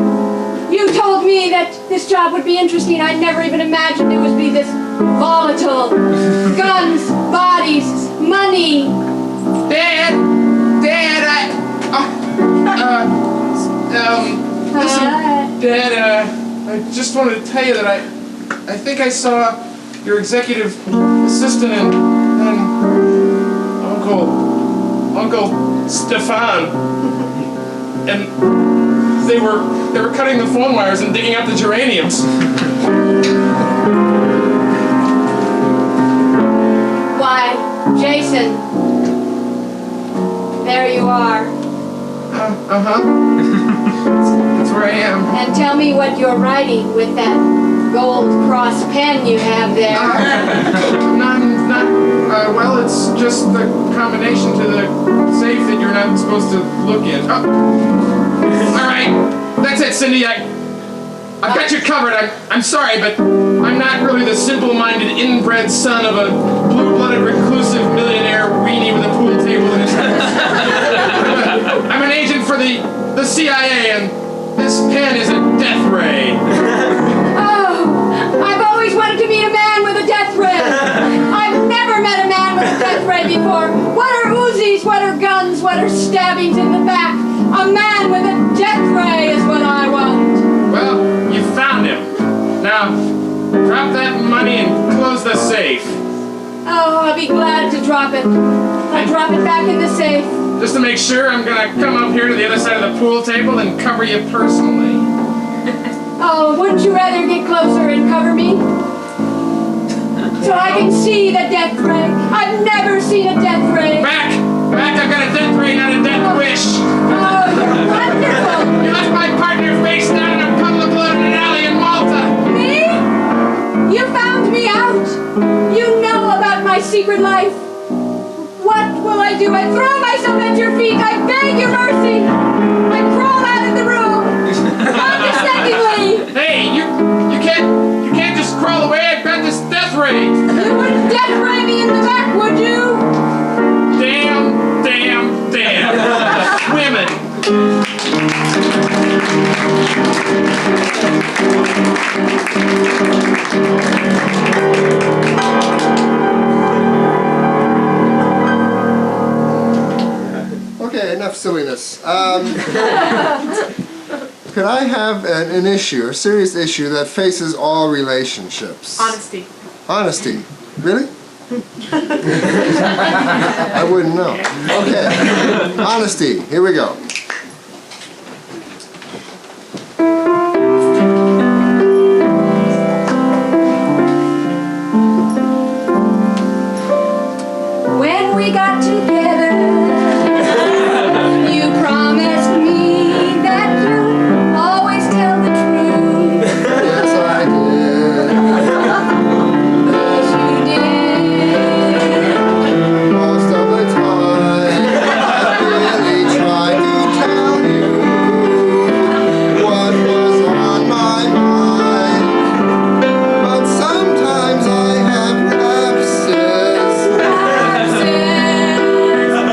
you told me that this job would be interesting. I never even imagined it would be this volatile. Guns, bodies, money. Dad, listen, Dad, I just wanted to tell you that I think I saw your executive assistant and Uncle Stefan, and they were cutting the phone wires and digging out the geraniums. Why, Jason, there you are. That's where I am. And tell me what you're writing with that gold cross pen you have there. Well, it's just the combination to the safe that you're not supposed to look in. Oh. All right, that's it, Cindy. I've got you covered. I'm sorry, but I'm not really the simple-minded, inbred son of a blue-blooded, reclusive millionaire weenie with a pool table in his house. I'm an agent for the CIA, and this pen is a death ray. Oh, I've always wanted to meet a man with a death ray. I've never met a man with a death ray before. What are Uzis? What are guns? What are stabbings in the back? A man with a death ray is what I want. Well, you found him. Now, drop that money and close the safe. Oh, I'll be glad to drop it. I'll drop it back in the safe. Just to make sure, I'm gonna come up here to the other side of the pool table and cover you personally. Oh, wouldn't you rather get closer and cover me? so I can see the death ray. I've never seen a death ray. Back! Back! I've got a death ray, not a death wish! Oh, you're wonderful. You left my partner face down in a puddle of blood in an alley in Malta! Me? You found me out. You know about my secret life. What will I do? I throw myself at your feet. I beg your mercy. I crawl out of the room. Condescendingly. Hey, you can't just crawl away. I've got this death ray. You wouldn't death ray me in the back, would you? Damn, damn, damn. Women. Okay, enough silliness. Could I have an issue, a serious issue that faces all relationships? Honesty. Honesty. Really? I wouldn't know. Okay. Honesty. Here we go. When we got together, you promised me that you'd always tell the truth. Yes, I did. Yes, you did. Most of the time, I really tried to tell you what was on my mind. But sometimes I have lapses.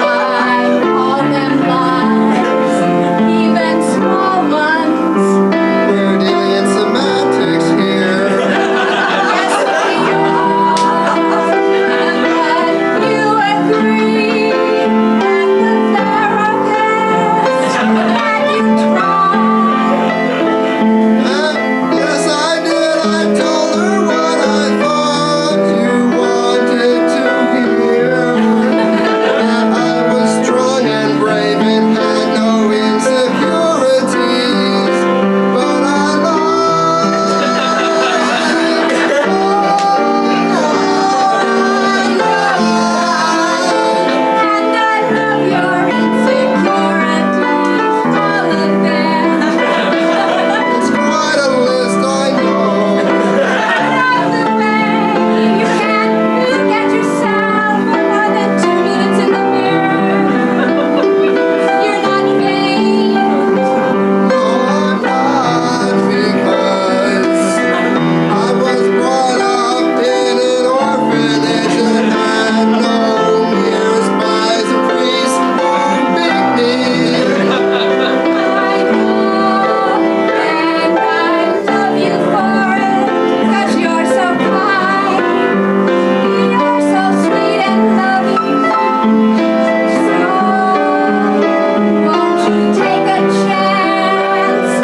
I call them lies, even small ones. We're dealing in semantics here. Yes, we are. But you agree, and the therapist that you tried. Yes, I did. I told her what I thought you wanted to hear. That I was strong and brave and had no insecurities. But I And I love your insecurities, all of them. It's quite a list, I know. I love the way you can't look at yourself for more than 2 minutes in the mirror. You're not vain. No, I'm not, because I was brought up in an orphanage and had no nearest spies and priests who beat me. I know, and I love you for it, 'cause you're so kind. You're so sweet and loving. So, won't you take a chance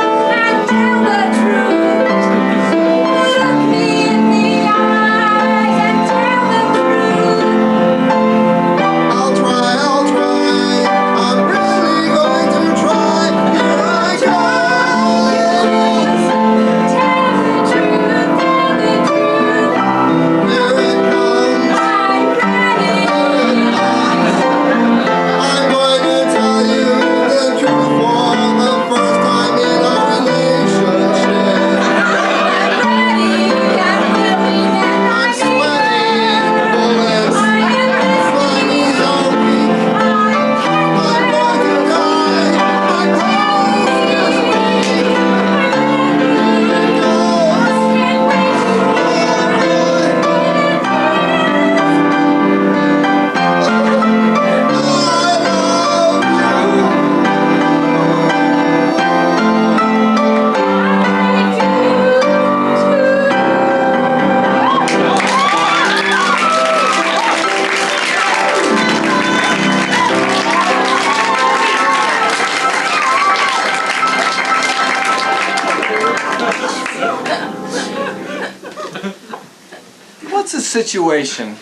and tell the truth? Look me in the eyes and tell the truth. I'll try, I'm really going to try. Here I go. Tell the truth, tell the truth. Here it comes. I'm ready. I'm going to tell you the truth for the first time in our relationship. I'm ready, I'm willing, and I'm I'm sweating bullets. I am My knees are weak. I'm going to die. My promise is weak. Here it goes. What's a situation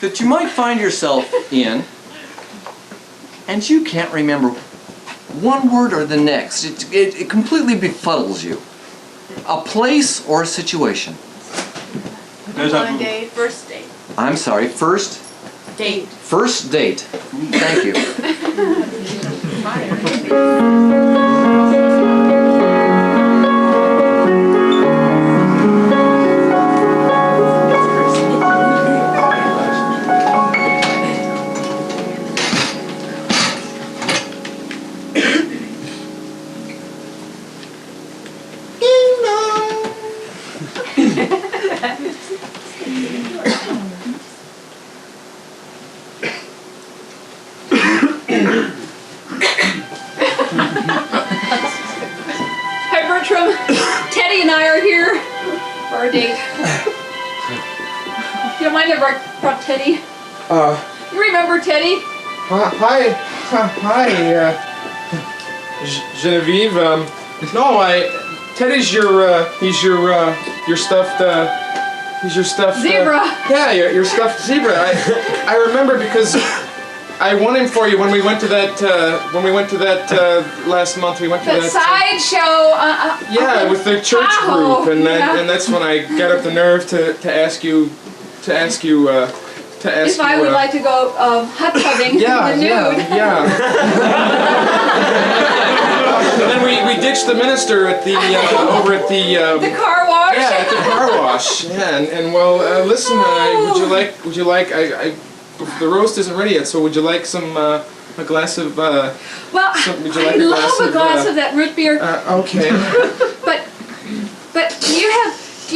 that you might find yourself in and you can't remember one word or the next? It completely befuddles you. A place or a situation. Blind date. First date. I'm sorry, first Date. First date. Thank you. Hi, Bertram. Teddy and I are here for our date. You don't mind if I brought Teddy? You remember Teddy? Hi, Genevieve. No, Teddy's he's your stuffed Zebra. Yeah, your stuffed zebra. I remember because I won him for you when we went to that last month. We went to The sideshow. Yeah, with the church Tahoe, group, and yeah. that's when I got up the nerve to ask you. If I would like to go hot tubbing in the nude. Yeah. And then we ditched the minister at the over at the The car wash. yeah, at the car wash. Yeah, and well, listen, would you like the roast isn't ready yet, so would you like some a glass of Well, would you like I a love a glass of that root beer. okay. But do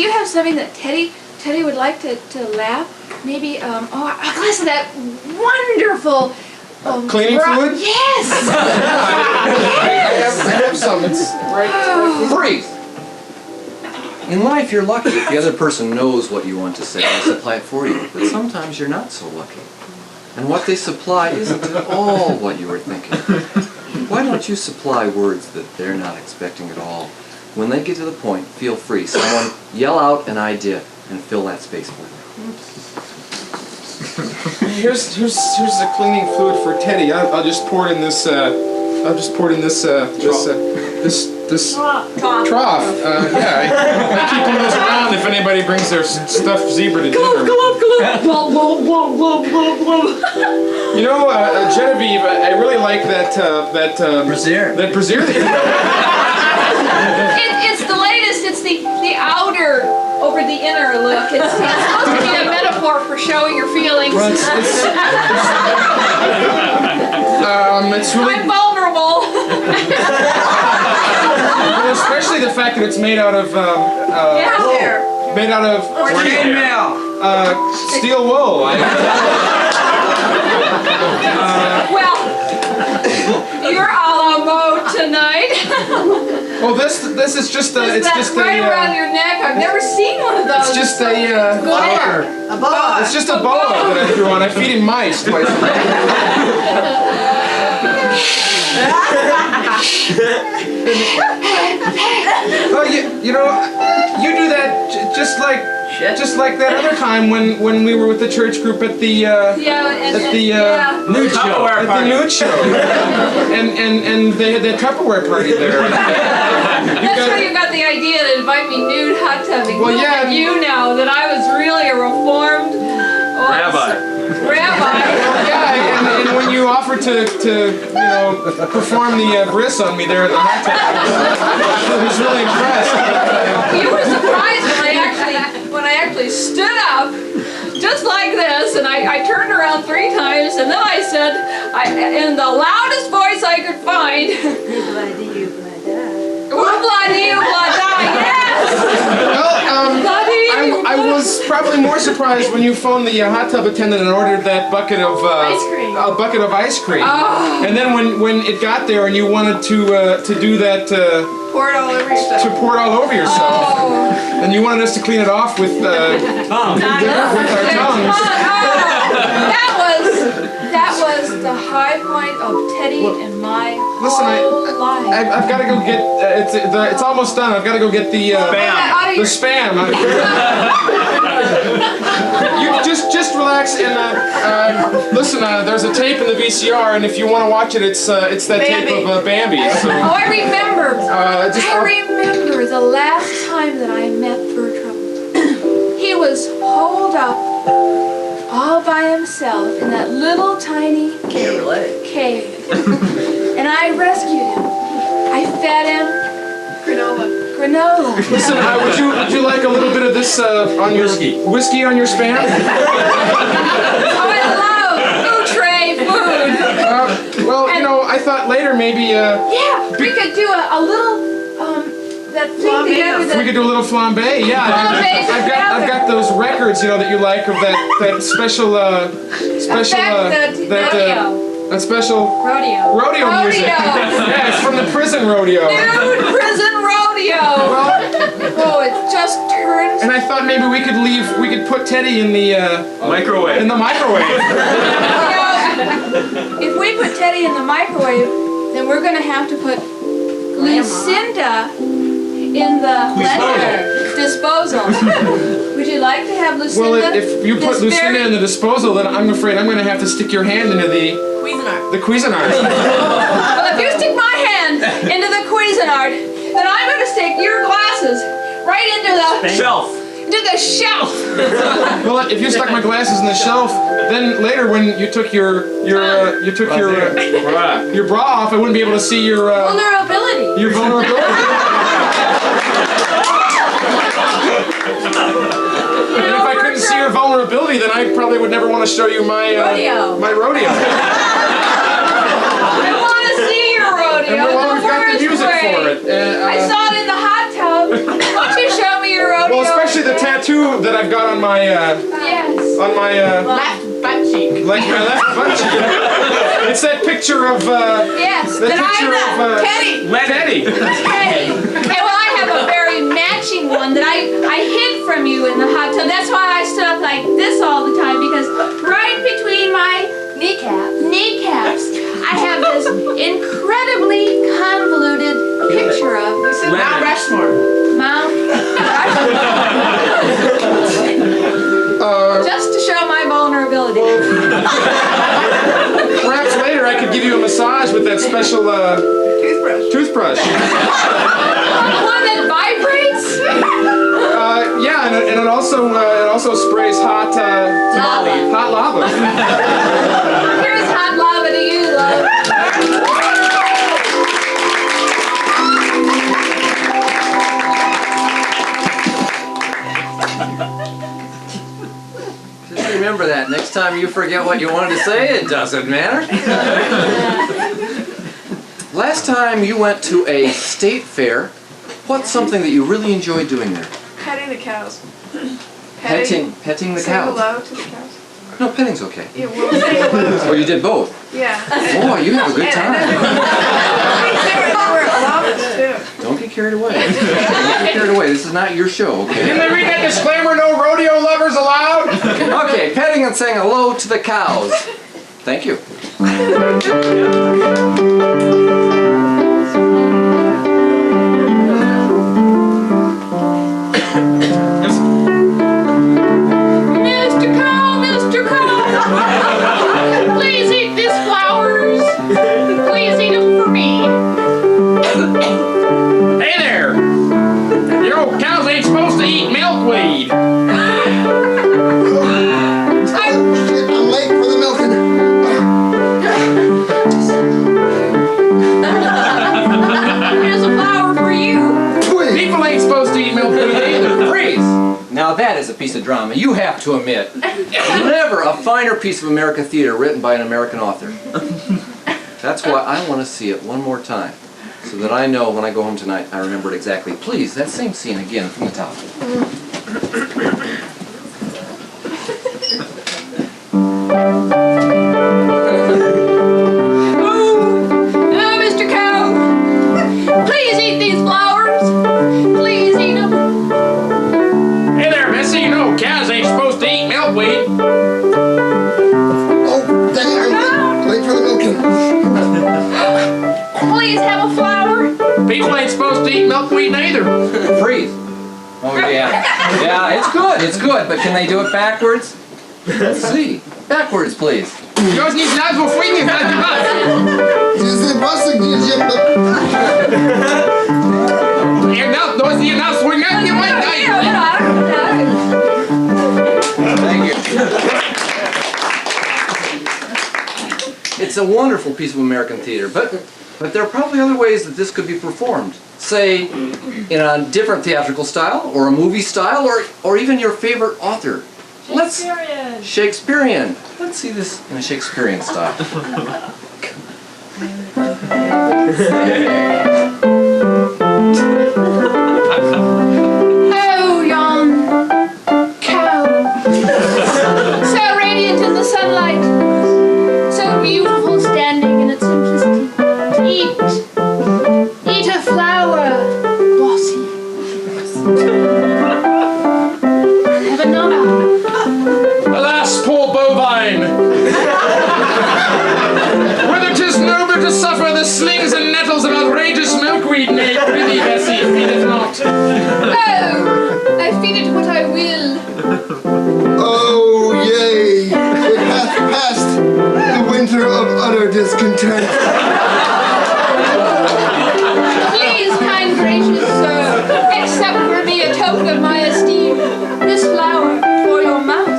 you have something that Teddy would like to lap? Maybe a glass of that wonderful Cleaning fluid? Yes. I have some. It's right. Free! In life, you're lucky if the other person knows what you want to say and supply it for you. But sometimes you're not so lucky. And what they supply isn't at all what you were thinking. Why don't you supply words that they're not expecting at all? When they get to the point, feel free. Someone yell out an idea and fill that space for them. Here's the cleaning fluid for Teddy. I'll just pour it in this. This trough. Yeah, I keep one of those around if anybody brings their stuffed zebra to dinner. You know, Genevieve, I really like that Brassiere. That brassiere that you It's the latest. It's the outer over the inner look. It's supposed to be a metaphor for showing your feelings. Well, it's really I'm vulnerable. well, especially the fact that it's made out of made out of steel wool. Well, you're a la mode tonight. Oh, this is just a. It's just right a. around your neck. I've never seen one of those. It's just a. Glitter. A boa. It's just a boa that I threw on. I feed him mice twice a day. Oh, you know, you do that just like that other time when we were with the church group at the nude show. At the nude show. and they had that Tupperware party there. That's where you got the idea to invite me nude hot tubbing. Well, yeah. You know that I was really a reformed rabbi. Yeah, and when you offered to perform the bris on me there at the hot tub, I was really impressed. You were surprised when I actually stood up, just like this, and I turned around 3 times, and then I said, in the loudest voice I could find, "Oobla-dee, oobla-da, yes!" Well, I was probably more surprised when you phoned the hot tub attendant and ordered that bucket of Ice cream. A bucket of ice cream. Oh. And then when it got there and you wanted to do that Pour it all over yourself. to pour it all over yourself, Oh. and you wanted us to clean it off with our tongues. That was the high point of Teddy and my Listen, whole life. I've got to go get. It's almost done. I've got to go get the spam. You just relax and listen. There's a tape in the VCR, and if you want to watch it, it's that tape of Bambi. So, Oh, I remember. I remember the last time that I met Bertram. He was holed up all by himself in that little tiny cave. And I rescued him. I fed him granola. Listen, would you like a little bit of this on your whiskey on your spam? Oh, I love food tray food. Well, you know, I thought later maybe. Yeah, we could do a little that thing together. We could do a little flambe. Yeah, I've got those records, you know, that you like of that special that special rodeo music. Yeah, it's from the prison rodeo. Nude prison rodeo. Oh, it just turns. And I thought maybe we could put Teddy in the microwave. In the microwave. If we put Teddy in the microwave, then we're going to have to put Lucinda in the disposal. Would you like to have Lucinda? Well, if you put Lucinda in the disposal, then I'm afraid I'm going to have to stick your hand into the Cuisinart. Well, if you stick my hand into the Cuisinart, then I'm going to stick your glasses right into the shelf. Into the shelf. Well, if you stuck my glasses in the shelf, then later when you took your bra off, I wouldn't be able to see your vulnerability. Your vulnerability. And if I couldn't see your vulnerability, then I probably would never want to show you my rodeo. My rodeo. I want to see your rodeo. Well, we've got the music for it. I saw it in the hot tub. Why don't you show me your rodeo? Well, especially the tattoo that I've got on my on my left butt cheek. Like my left butt cheek. It's that picture of Teddy. Teddy. Hey, well, I have a very matching one that I hid from you in the hot tub. That's why I stood up like this all the time, because right between my kneecaps, I have this incredibly convoluted picture of Mount Rushmore. Mount just to show my vulnerability. Perhaps later I could give you a massage with that special toothbrush. One that vibrates? Yeah, and it also sprays hot lava. Here's hot lava to you, love. Just remember that. Next time you forget what you wanted to say, it doesn't matter. Last time you went to a state fair, what's something that you really enjoyed doing there? Petting the cows. Petting the Say cows. hello to the cows. No, petting's okay. Yeah, we'll say hello. Oh, you did both? Yeah. Boy, you have a good time. There were llamas too. Don't get carried away. Don't get carried away. This is not your show, okay? Didn't they read that disclaimer, no rodeo lovers allowed? Okay, petting and saying hello to the cows. Thank you. Mr. Cow, please eat these flowers. Please eat them for me. Hey there! You know, cows ain't supposed to eat milkweed. I'm late for the milking. Here's a flower for you. People ain't supposed to eat milkweed either. Freeze! Now that is a piece of drama, you have to admit. Never a finer piece of American theater written by an American author. That's why I want to see it one more time, so that I know when I go home tonight I remember it exactly. Please, that same scene again from the top. Now, Mr. Cow, please eat these flowers. Please eat them. Hey there, Missy, you know, cows ain't supposed to eat milkweed. Oh, dang, I'm late for the milking. Please have a flower. People ain't supposed to eat milkweed neither. Freeze. Oh yeah. Yeah, it's good, but can they do it backwards? Let's see. Backwards, please. Yours needs not go swinging, not the bus. Is it busting? You're not swinging, you might die. a wonderful piece of American theater, but there are probably other ways that this could be performed. Say, in a different theatrical style, or a movie style, or even your favorite author. Shakespearean. Let's see this in a Shakespearean style. Oh, yon cow, so radiant in the sunlight, so beautiful standing in its simplicity. Eat a flower, bossy. Have another. Alas, poor bovine! Whether 'tis noble to suffer the slings and nettles of outrageous milkweed, nay, prithee, Bessie, feed it not. Oh, I feed it what I will. Oh, yea, it hath passed the winter of utter discontent. Please, kind gracious sir, accept for me a token of my esteem, this flower for your mouth.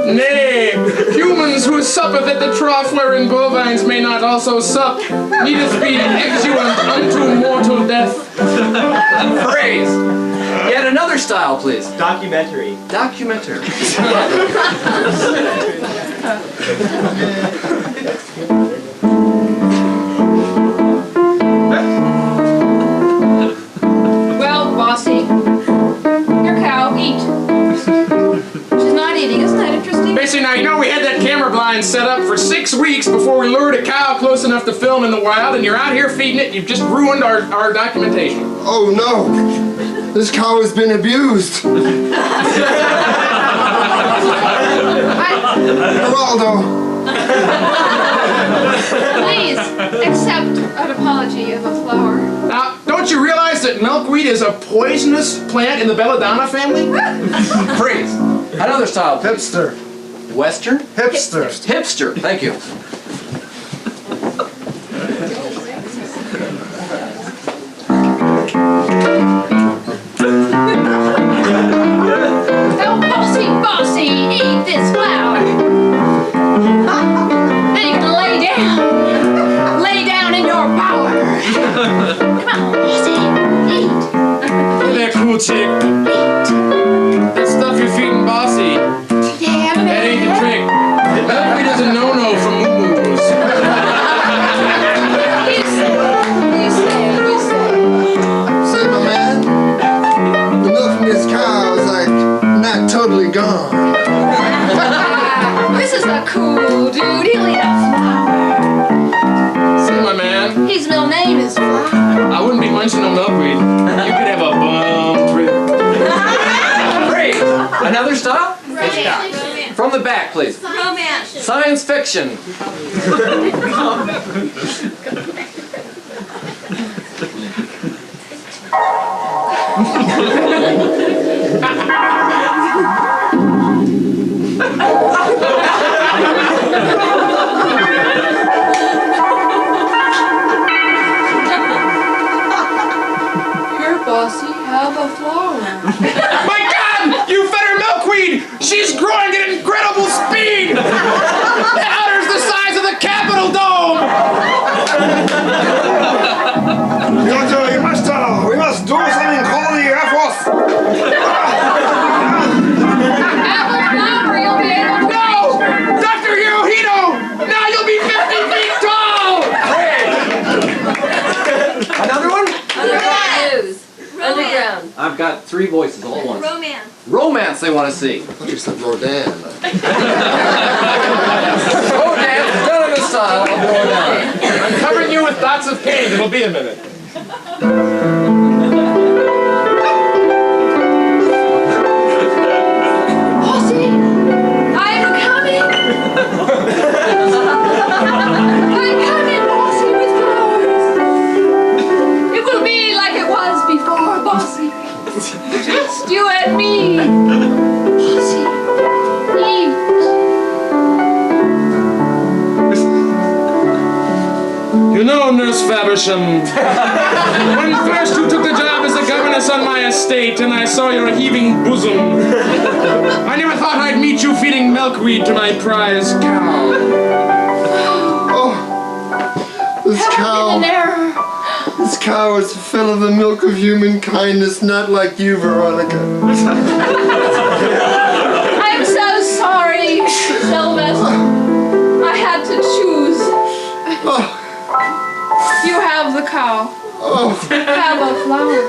Nay, humans who suppeth at the trough wherein bovines may not also sup, needeth be exuant unto mortal death. Praise! Yet another style, please. Documentary. Documentary. Well, bossy, your cow, eat. She's not eating, isn't that interesting? Bessie, now you know we had that camera blind set up for 6 weeks before we lured a cow close enough to film in the wild, and you're out here feeding it. You've just ruined our documentation. Oh no, this cow has been abused. Geraldo, Please, accept an apology of a flower. Now, don't you realize that milkweed is a poisonous plant in the belladonna family? Praise! Another style, please. hipster, Western? hipster. Hipster, thank you. Oh, bossy, eat this flower. Then you can lay down in your bower. Come on, bossy, eat. There, cool chick. That stuff you're feeding Bossy, Yeah, that ain't the trick. Milkweed is a no-no for moo-moos. You say. Say, my man, the milk from this cow is like not totally gone. This is a cool dude. He'll eat a flower. Say, my man, His middle name is Flower. I wouldn't be munching no milkweed. You could have a bum trip. Praise! Another style? From the back, please. Romance. Science fiction. Here, bossy, have a flower. My God! You fed her milkweed! She's growing at incredible speed! That udder's the size of the Capitol Dome! Doctor, we must do something. Call the Air Force. Apple flower, you'll be able to No! Dr. Hirohito! Now you'll be 50 feet tall! Another one? Underground. I've got 3 voices all at once. Romance. Romance they want to see. I thought you said Rodin. Oh, Dan, done in the style of Rodin. I'm covering you with dots of paint. It'll be a minute. Bossy, I'm coming. I'm coming, bossy, with flowers. It will be like it was before, bossy. Just you and me. Bossy, eat. You know, Nurse Faversham, when first you took the job as a governess on my estate and I saw your heaving bosom, I never thought I'd meet you feeding milkweed to my prize cow. Oh, This cow. This cow is full of the milk of human kindness, not like you, Veronica. I'm so sorry, Sylvester. I had to choose. You have the cow. Have a flower.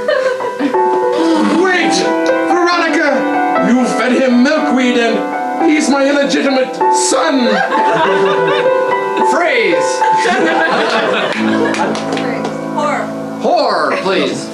Wait! Veronica! You fed him milkweed and he's my illegitimate son! Phrase! Whore, please.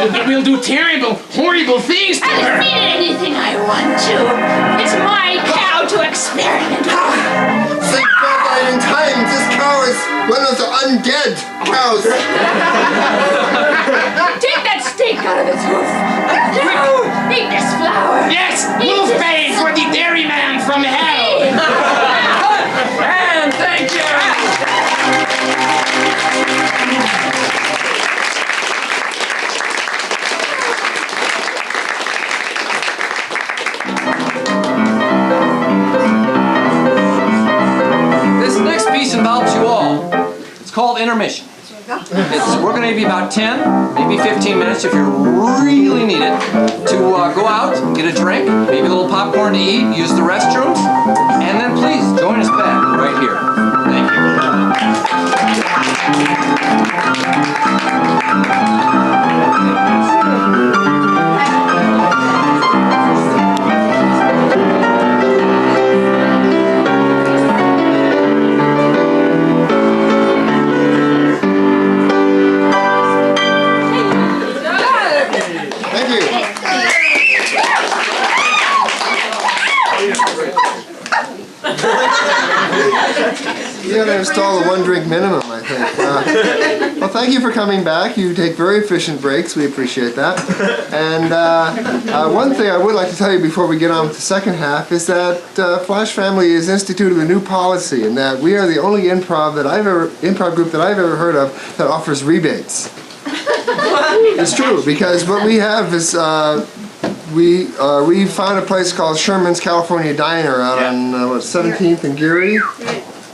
It will do terrible, horrible things to her. I'll feed it anything I want to. It's my cow to experiment with. Thank God I'm in time. This cow is one of the undead cows. Take that steak out of its hoof. Eat this flower. Yes, wolfbane for the dairyman from hell. And thank you. This next piece involves you all. It's called intermission. We're going to give you about 10, maybe 15 minutes if you really need it to go out, get a drink, maybe a little popcorn to eat, use the restrooms, and then please join us back right here. Thank you. You gotta install a one-drink minimum, I think. Well, thank you for coming back. You take very efficient breaks. We appreciate that. And one thing I would like to tell you before we get on with the second half is that Flash Family has instituted a new policy, and that we are the only improv group that I've ever heard of that offers rebates. It's true, because what we have is we found a place called Sherman's California Diner out on 17th and Geary.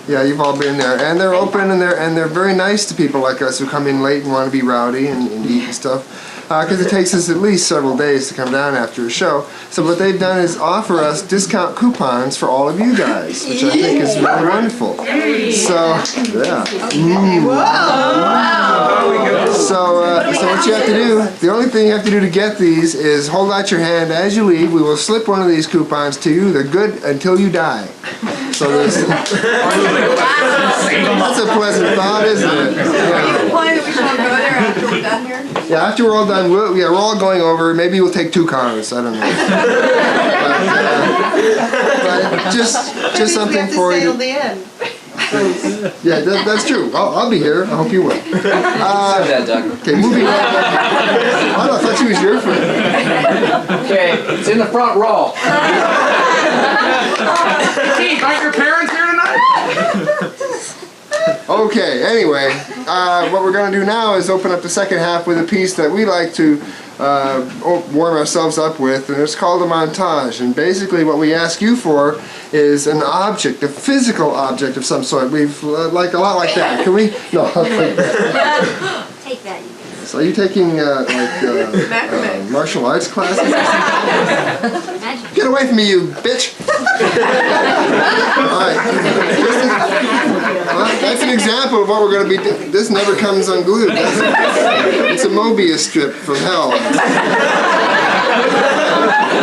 Yeah, you've all been there, and they're open, and they're very nice to people like us who come in late and want to be rowdy and eat and stuff. Because it takes us at least several days to come down after a show. So what they've done is offer us discount coupons for all of you guys, which I think is really wonderful. So, yeah. So what you have to do, the only thing you have to do to get these is hold out your hand as you leave. We will slip one of these coupons to you. They're good until you die. So that's a pleasant thought, isn't it? Are you implying that we should all go there after we're done here? Yeah, after we're all done, we're all going over. Maybe we'll take 2 cars. I don't know. But just something for you. The end. Yeah, that's true. I'll be here. I hope you will. that, Doug. Okay, moving on. I thought she was your friend. Okay, it's in the front row. Keith, aren't your parents here tonight? Okay, anyway, what we're going to do now is open up the second half with a piece that we like to warm ourselves up with, and it's called a montage. And basically what we ask you for is an object, a physical object of some sort. We've like a lot like that. Can we? No, I'll take that. Take that. So are you taking martial arts classes? Get away from me, you bitch! Alright. That's an example of what we're going to be doing. This never comes unglued. It's a Mobius strip from hell.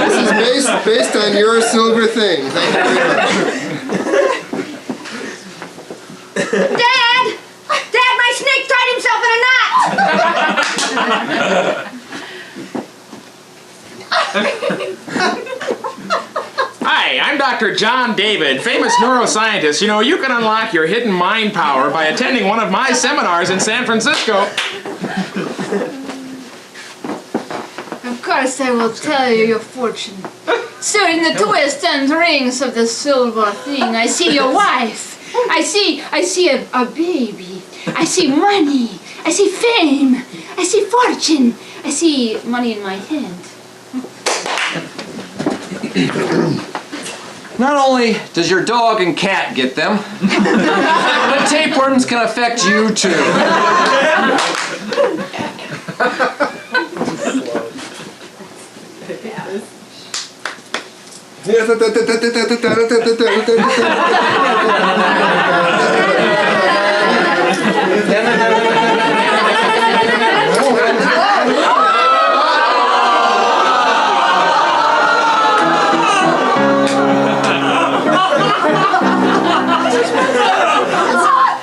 This is based on your silver thing. Thank you very much. Dad! Dad, my snake tied himself in a knot! Hi, I'm Dr. John David, famous neuroscientist. You know, you can unlock your hidden mind power by attending one of my seminars in San Francisco. Of course, first I will tell you your fortune. So in the twists and rings of the silver thing, I see your wife. I see a baby. I see money. I see fame. I see fortune. I see money in my hand. Not only does your dog and cat get them, but tapeworms can affect you too.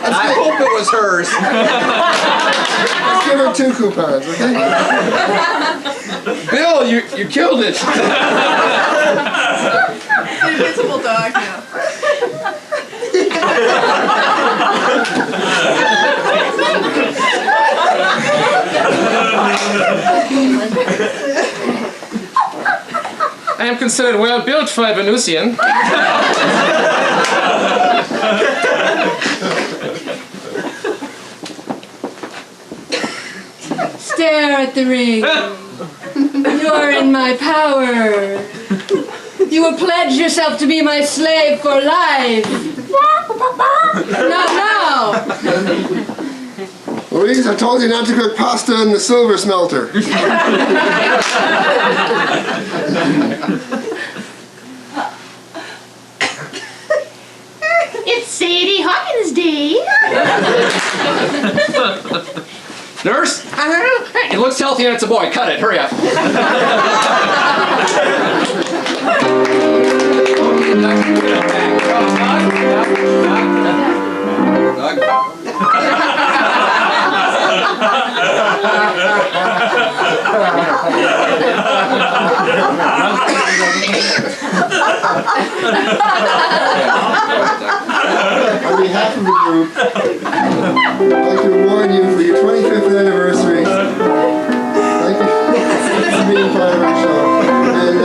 I hope it was hers. Let's give her 2 coupons, okay? Bill, you killed it. The invisible dog now. I am considered well built for a Venusian. Stare at the ring. You are in my power. You will pledge yourself to be my slave for life. Not now. Louise, I told you not to cook pasta in the silver smelter. It's Sadie Hawkins Day. Nurse? It looks healthy and it's a boy. Cut it. Hurry up. On behalf of the group, I'd like to award you for your 25th anniversary. Thank you for being part of our show. And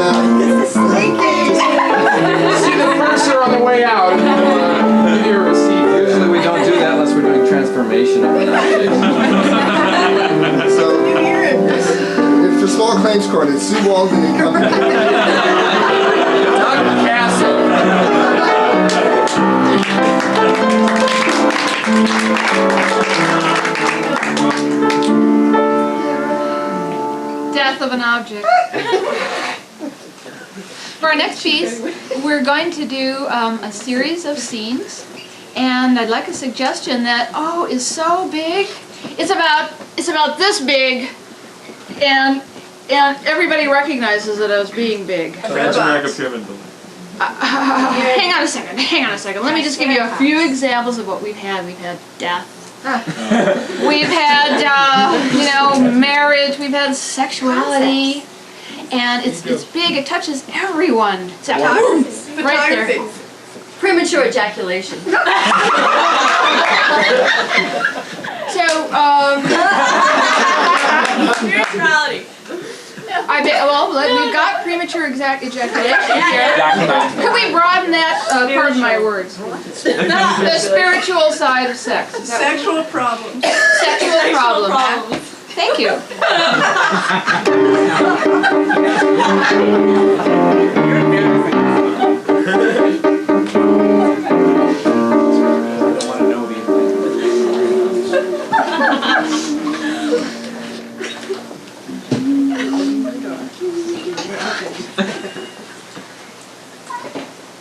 See the purser on the way out. Give you a receipt. Usually we don't do that unless we're doing transformation of an object. so, if for small claims court, it's Sue Walden and Company. Kassel. Death of an object. For our next piece, we're going to do a series of scenes, and I'd like a suggestion that is so big. It's about this big, and everybody recognizes it as being big. Hang on a second. Let me just give you a few examples of what we've had. We've had death. We've had, marriage. We've had sexuality. And it's big. It touches everyone. So, right there. Premature ejaculation. Spirituality. We've got premature ejaculation here. Could we broaden that? Pardon my words. The spiritual side of sex. Sexual problems. Sexual problems. Thank you.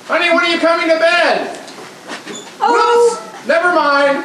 Honey, when are you coming to bed? Whoops! Never mind.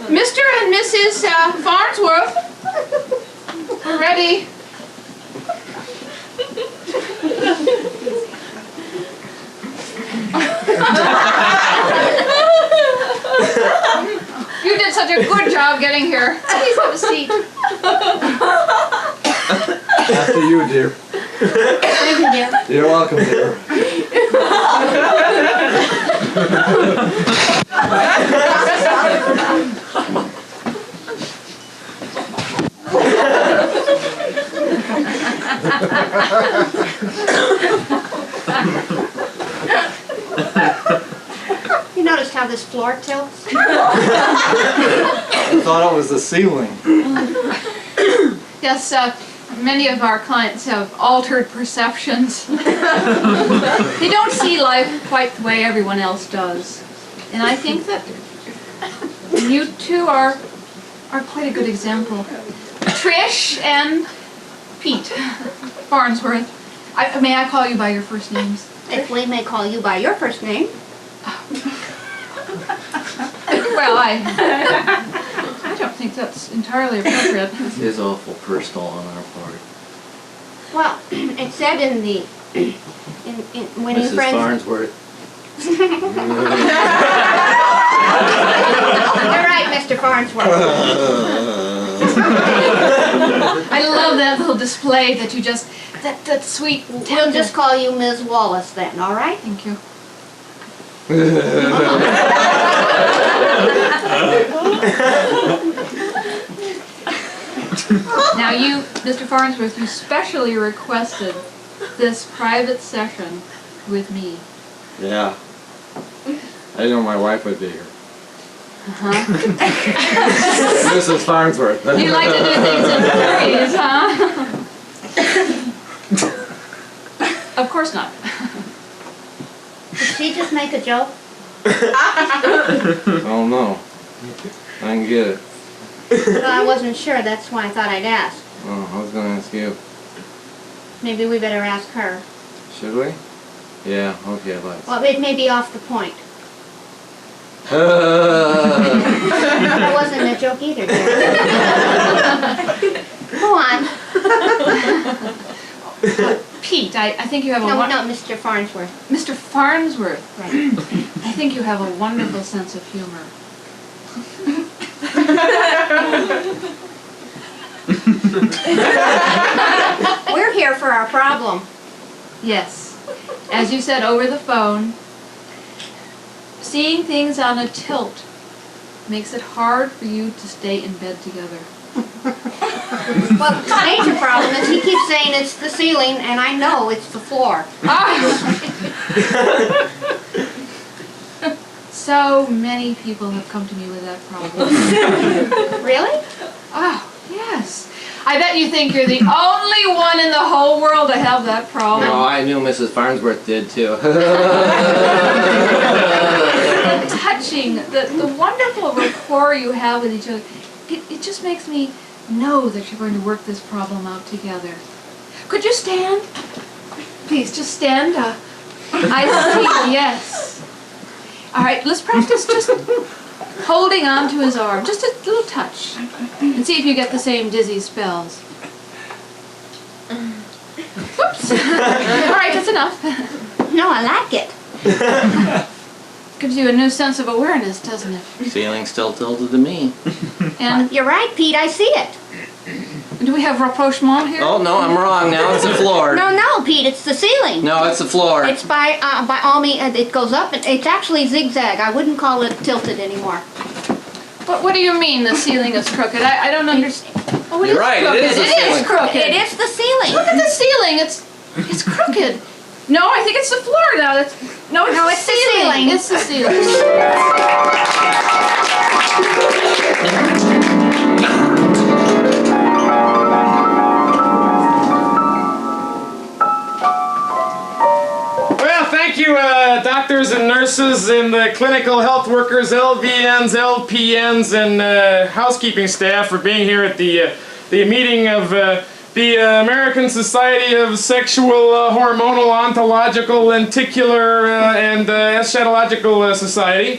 Mr. and Mrs. Farnsworth, we're ready. You did such a good job getting here. Please have a seat. After you, dear. Thank you, dear. You're welcome, dear. You noticed how this floor tilts? I thought it was the ceiling. Yes, many of our clients have altered perceptions. They don't see life quite the way everyone else does. And I think that you two are quite a good example. Trish and Pete Farnsworth. May I call you by your first names? If we may call you by your first name. Well, I don't think that's entirely appropriate. This is awful personal on our part. Well, it said in the when you Mrs. friends. Farnsworth. You're right, Mr. Farnsworth. I love that little display that you just that sweet. We'll just call you Ms. Wallace then, all right? Thank you. Now you, Mr. Farnsworth, you specially requested this private session with me. Yeah. I didn't know my wife would be here. Mrs. Farnsworth. You like to do things in threes, huh? Of course not. Did she just make a joke? Oh no. I can get it. Well, I wasn't sure, that's why I thought I'd ask. Oh, I was gonna ask you. Maybe we better ask her. Should we? Yeah, okay, let's. Well, it may be off the point. That wasn't a joke either, dear. Go on. Pete, I think you have a No, Mr. Farnsworth. Mr. Farnsworth. Right. I think you have a wonderful sense of humor. We're here for our problem. Yes. As you said over the phone, seeing things on a tilt makes it hard for you to stay in bed together. Well, the major problem is he keeps saying it's the ceiling, and I know it's the floor. So many people have come to me with that problem. Really? Oh, yes. I bet you think you're the only one in the whole world to have that problem. No, I knew Mrs. Farnsworth did too. The touching, the wonderful rapport you have with each other, it just makes me know that you're going to work this problem out together. Could you stand? Please, just stand. I see, yes. All right, let's practice just holding on to his arm, just a little touch, and see if you get the same dizzy spells. Whoops. All right, that's enough. No, I like it. Gives you a new sense of awareness, doesn't it? Ceiling still tilted to me. And You're right, Pete, I see it. do we have rapprochement here? Oh no, I'm wrong now. It's the floor. No, Pete, it's the ceiling. No, it's the floor. It's by all me, it goes up, and it's actually zigzag. I wouldn't call it tilted anymore. What do you mean the ceiling is crooked? I don't understand. Oh, You're right, crooked. it is the ceiling. Crooked. It is the ceiling. Look at the ceiling. It's crooked. No, I think it's the floor now. It's the ceiling. It's the ceiling. Well, thank you, doctors and nurses and the clinical health workers, LVNs, LPNs, and housekeeping staff for being here at the meeting of the American Society of Sexual, Hormonal, Ontological, Lenticular, and Eschatological Society.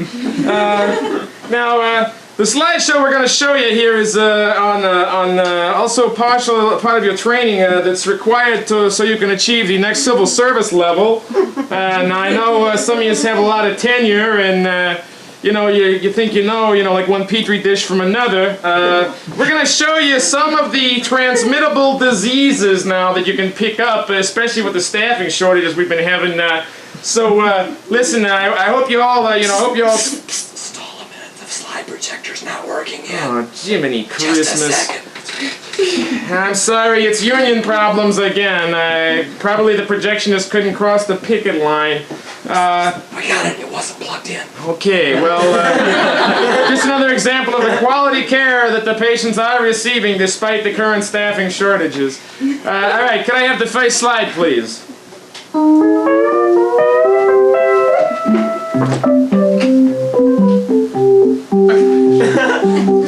Now, The slideshow we're going to show you here is also part of your training that's required so you can achieve the next civil service level. And I know some of you have a lot of tenure, and you think like one petri dish from another. We're going to show you some of the transmittable diseases now that you can pick up, especially with the staffing shortages we've been having. Listen, I hope you all, Stall a minute. The slide projector's not working yet. Oh, Jiminy Just a Christmas. second. I'm sorry, it's union problems again. Probably the projectionist couldn't cross the picket line. We got it. It wasn't plugged in. Okay, well, just another example of the quality care that the patients are receiving despite the current staffing shortages. All right, can I have the first slide, please?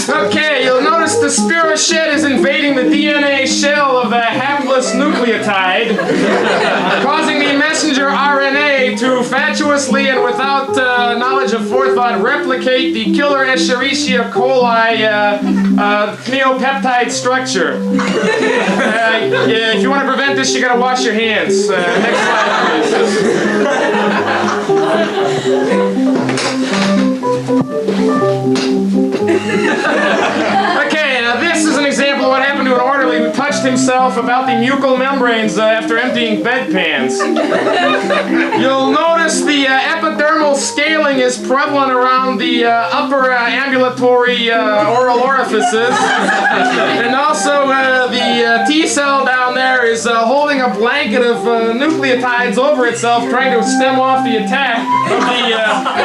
Okay, you'll notice the spirochete is invading the DNA shell of the hapless nucleotide, causing the messenger RNA to fatuously and without knowledge of forethought replicate the killer Escherichia coli neopeptide structure. If you want to prevent this, you gotta wash your hands. Next slide, Okay, now this is an example of what happened to an orderly who touched himself about the mucal membranes after emptying bedpans. You'll notice the epidermal scaling is prevalent around the upper ambulatory oral orifices. And also the T-cell down there is holding a blanket of nucleotides over itself, trying to stem off the attack of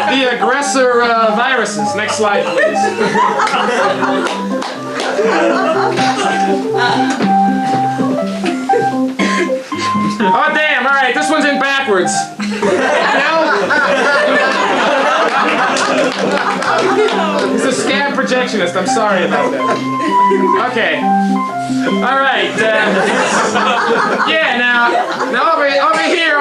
the aggressor viruses. Next slide, please. Oh, damn, all right, this one's in backwards. He's a scab projectionist, I'm sorry about that. Okay. All right. Now over here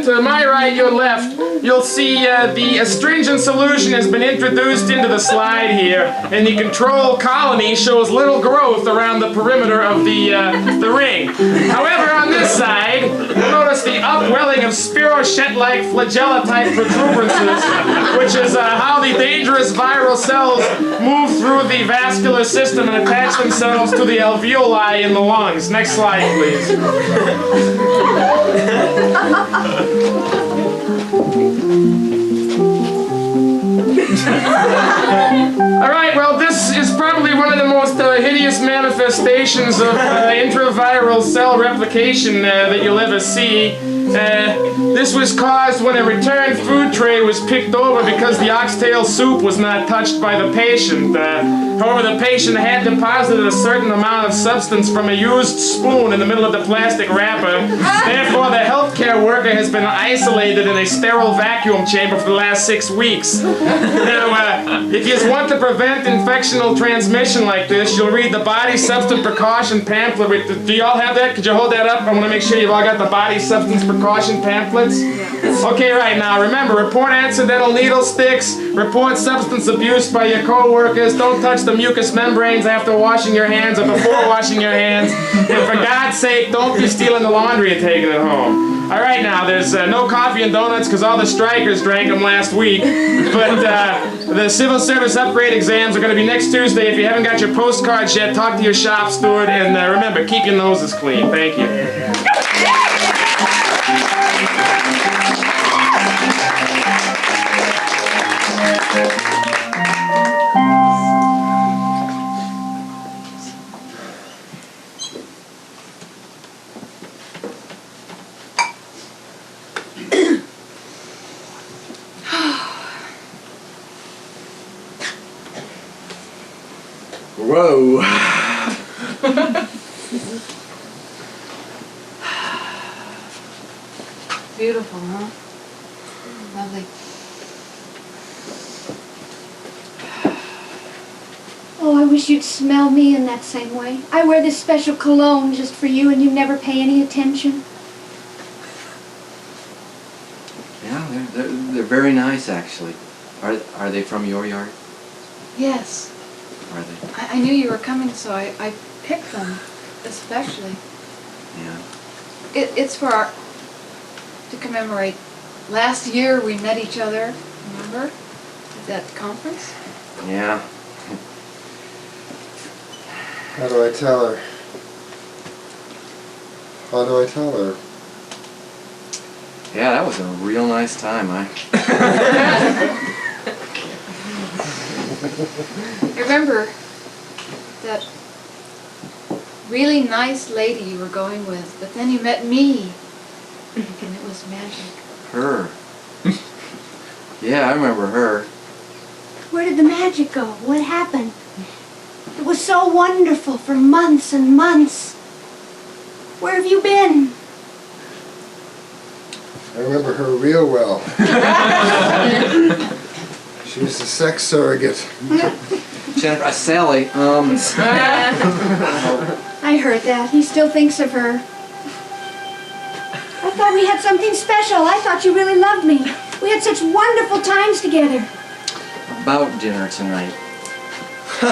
to my right, your left, you'll see the astringent solution has been introduced into the slide here, and the control colony shows little growth around the perimeter of the ring. However, on this side, you'll notice the upwelling of spirochete-like flagella-type protuberances, which is how the dangerous viral cells move through the vascular system and attach themselves to the alveoli in the lungs. Next slide, please. All right, well, this is probably one of the most hideous manifestations of intraviral cell replication that you'll ever see. This was caused when a returned food tray was picked over because the oxtail soup was not touched by the patient. However, the patient had deposited a certain amount of substance from a used spoon in the middle of the plastic wrapper. Therefore, the healthcare worker has been isolated in a sterile vacuum chamber for the last 6 weeks. Now, if you want to prevent infectional transmission like this, you'll read the body substance precaution pamphlet. Do y'all have that? Could you hold that up? I want to make sure you've all got the body substance precaution pamphlets. Okay, right now, remember, report accidental needle sticks, report substance abuse by your co-workers, don't touch the mucous membranes after washing your hands or before washing your hands, and for God's sake, don't be stealing the laundry and taking it home. All right, now, there's no coffee and donuts because all the strikers drank them last week, but the civil service upgrade exams are going to be next Tuesday. If you haven't got your postcards yet, talk to your shop steward, and remember, keep your noses clean. Thank you. Whoa. Beautiful, huh? Lovely. Oh, I wish you'd smell me in that same way. I wear this special cologne just for you and you never pay any attention. Yeah, they're very nice, actually. Are they from your yard? Yes. Are they? I knew you were coming, so I picked them, especially. Yeah. It's for our, to commemorate. Last year we met each other, remember? At that conference? Yeah. How do I tell her? How do I tell her? Yeah, that was a real nice time. I remember that really nice lady you were going with, but then you met me, and it was magic. Her. Yeah, I remember her. Where did the magic go? What happened? It was so wonderful for months and months. Where have you been? I remember her real well. She was a sex surrogate. Jennifer, Sally, I heard that. He still thinks of her. I thought we had something special. I thought you really loved me. We had such wonderful times together. about dinner tonight. I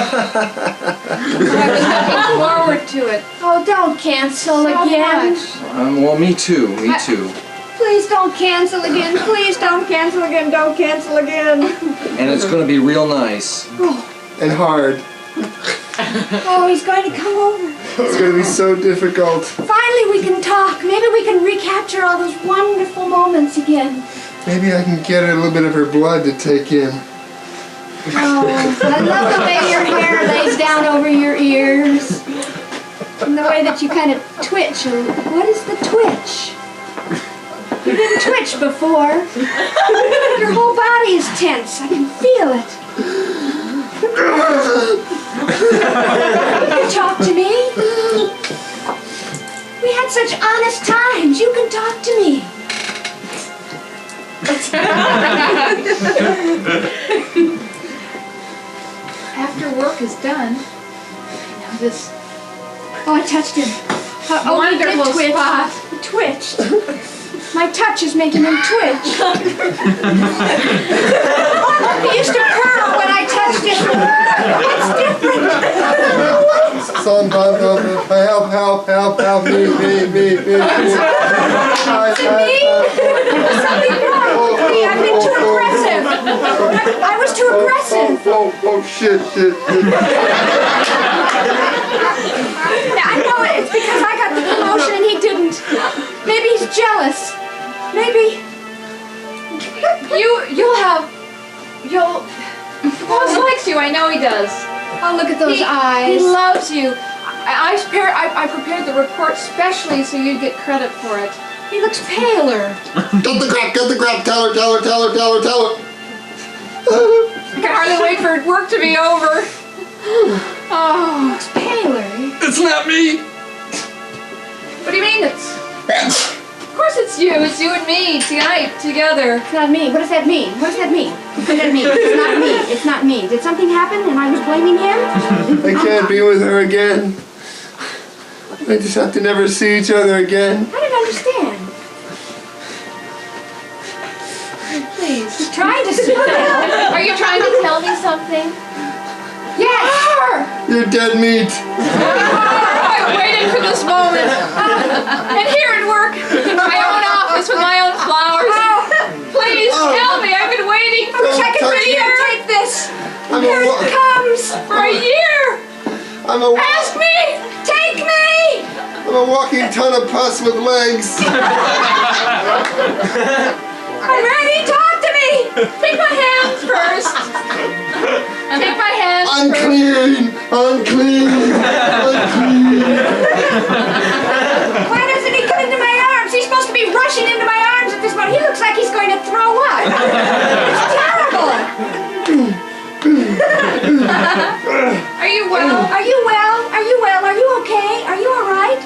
was looking forward to it. Oh, don't cancel So again. much. Well, me too, me too. Please don't cancel again. Please don't cancel again. Don't cancel again. And it's going to be real nice. And hard. Oh, he's going to come over. It's going to be so difficult. Finally, we can talk. Maybe we can recapture all those wonderful moments again. Maybe I can get a little bit of her blood to take in. Oh, I love the way your hair lays down over your ears. And the way that you kind of twitch. What is the twitch? You didn't twitch before. Your whole body is tense. I can feel it. You can talk to me. We had such honest times. You can talk to me. After work is done, now this Oh, I touched him. Oh, he did wonderful twitch. spot. He twitched. My touch is making him twitch. He used to purr when I touched him. What's different? Help, me. Is it me? There's something wrong with me. I've been too aggressive. I was too aggressive. Oh, shit. I know it. It's because I got the promotion and he didn't. Maybe he's jealous. Maybe. you'll Boss likes you, I know he does. Oh, look at those He eyes. loves you. I prepared the report specially so you'd get credit for it. He looks paler. Get the crap. Tell her. I can hardly wait for work to be over. Oh, He looks paler. It's not me! what do you mean it's? Of course it's you. It's you and me tonight together. It's not me. What does that mean? What does that mean? What does that mean? It's not me. It's not me. Did something happen and I was blaming him? I can't be with her again. I just have to never see each other again. I don't understand. Please. He's trying to smile. Are you trying to tell me something? Yes. You're dead meat. I waited for this moment. And here at work, in my own office with my own flowers. Please tell me. I've been waiting for Check it for a year. Take this. Here it comes. for a year. Ask me. Take me. I'm a walking ton of pus with legs. I'm ready. Talk to me. Take my hands first. Take my hands first. Unclean. Why doesn't he come into my arms? He's supposed to be rushing into my arms at this point. He looks like he's going to throw up. It's terrible. Are you well? Are you well? Are you well? Are you okay? Are you all right?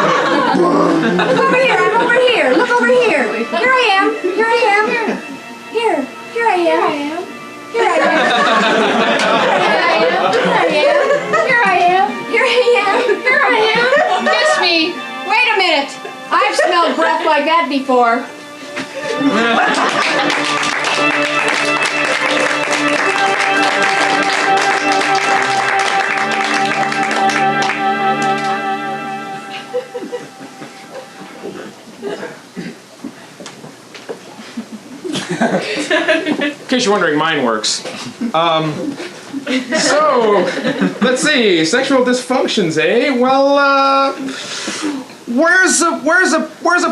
Look over here. I'm over here. Look over here. Here I am. Here I am. Here. Here I am. Here I am. Here I am. Here I am. Here I am. Kiss me. Wait a minute. I've smelled breath like that before. case you're wondering, mine works. So, let's see, sexual dysfunctions, eh? Well, where's a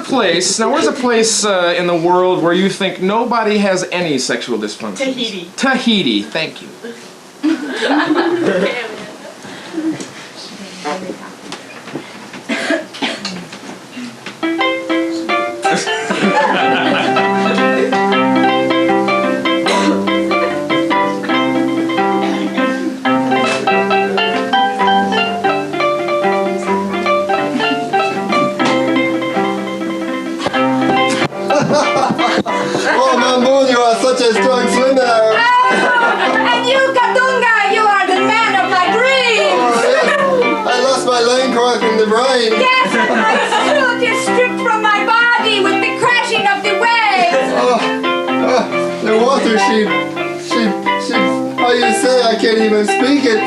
place in the world where you think nobody has any sexual dysfunctions? Tahiti. Tahiti, thank you. Oh, Mamboon, you are such a strong swimmer. And you, Kadunga, you are the man of my dreams. Oh, yes. I lost my line cork in the brine. Yes, and my suit is stripped from my body with the crashing of the waves. The water, she, how you say, I can't even speak it.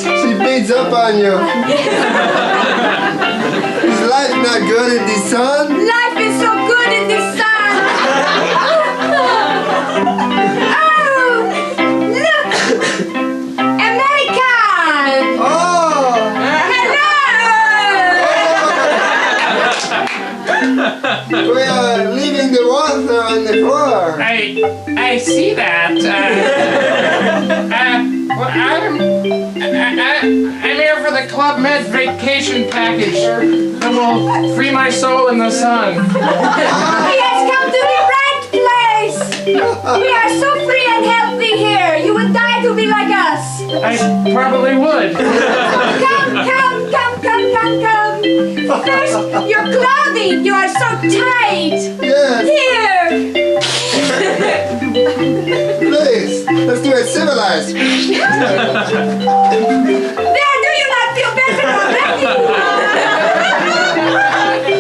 She beats up on you. Is life not good in the sun? Life is so good in the sun. Oh, look, American. Oh! Hello. We are leaving the water on the floor. I see that. Well, I'm here for the Club Med vacation package that will free my soul in the sun. He has come to the right place. We are so free and healthy here. You would die to be like us. I probably would. Come. First, your clothing. You are so tight. Yes. Here. Please, let's do it civilized. There, do you not feel better already?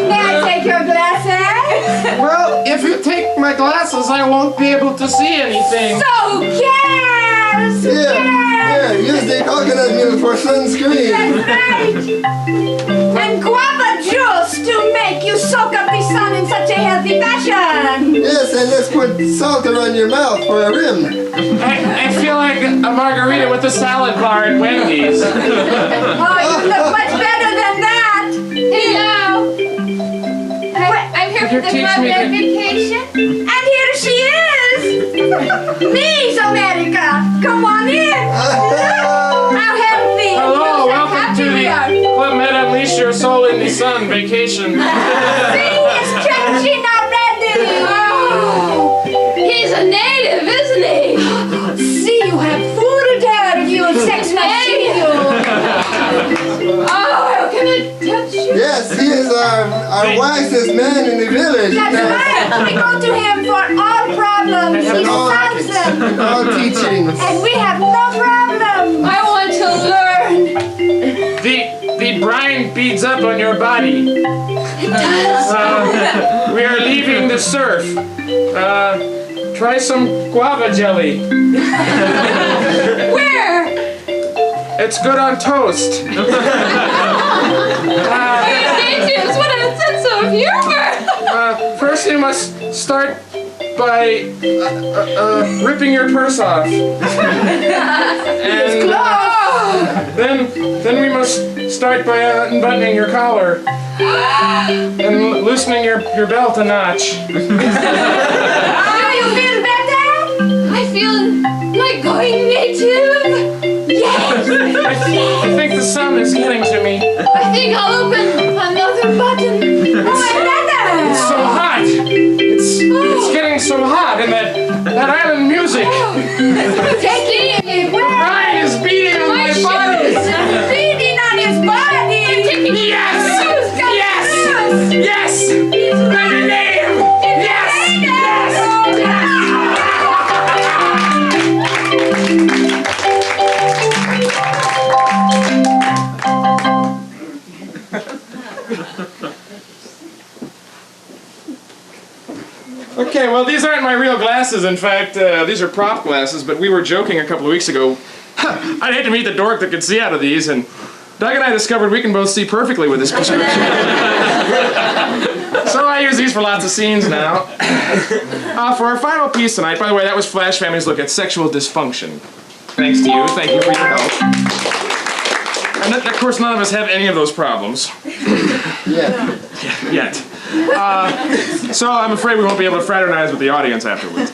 May I take your glasses? Well, if you take my glasses, I won't be able to see anything. So who cares? Yeah, use the coconut milk for sunscreen. That's right. And guava juice to make you soak up the sun in such a healthy fashion. Yes, and let's put salt around your mouth for a rim. I feel like a margarita with a salad bar at Wendy's. Oh, you look much better than that. Hello. I'm here for the Club Med vacation. And here she is. Miss America. Come on in. How healthy. Hello, How welcome happy to we the are. Club Med Unleash Your Soul in the Sun vacation. See, he's stretching already. Oh. He's a native, isn't he? See, you have food there, you sex machine. Oh, can I touch you? Yes, he is our wisest man in the village. That's right. We go to him for all problems. He solves them. All teachings. And we have no problem. I want to learn. The brine beads up on your body. It does. We are leaving the surf. Try some guava jelly. Where? It's good on toast. Natives, what a sense of humor. First you must start by ripping your purse off. And then we must start by unbuttoning your collar and loosening your belt a notch. Do you feel better? I feel like going native. Yes. I think the sun is getting to me. I think I'll open another button. Oh, another. It's so hot. It's getting so hot, and that island music. Take it. Ryan is beating on my body. Beating on his body. Yes! Yes! Yes! My name! Yes! Yes! Okay, well, these aren't my real glasses. In fact, these are prop glasses, but we were joking a couple of weeks ago. I'd hate to meet the dork that could see out of these, and Doug and I discovered we can both see perfectly with this prescription. So I use these for lots of scenes now. For our final piece tonight, by the way, that was Flash Family's look at sexual dysfunction. Thanks to you. Thank you for your help. And of course, none of us have any of those problems. Yet. So I'm afraid we won't be able to fraternize with the audience afterwards.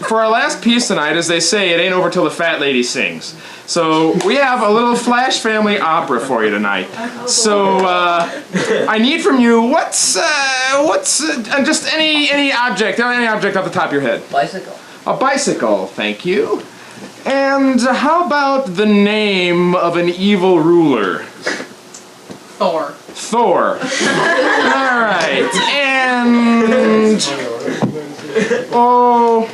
For our last piece tonight, as they say, it ain't over till the fat lady sings. So we have a little Flash Family opera for you tonight. So I need from you, what's just any object off the top of your head? Bicycle. A bicycle, thank you. And how about the name of an evil ruler? Thor. Thor. All right. And oh,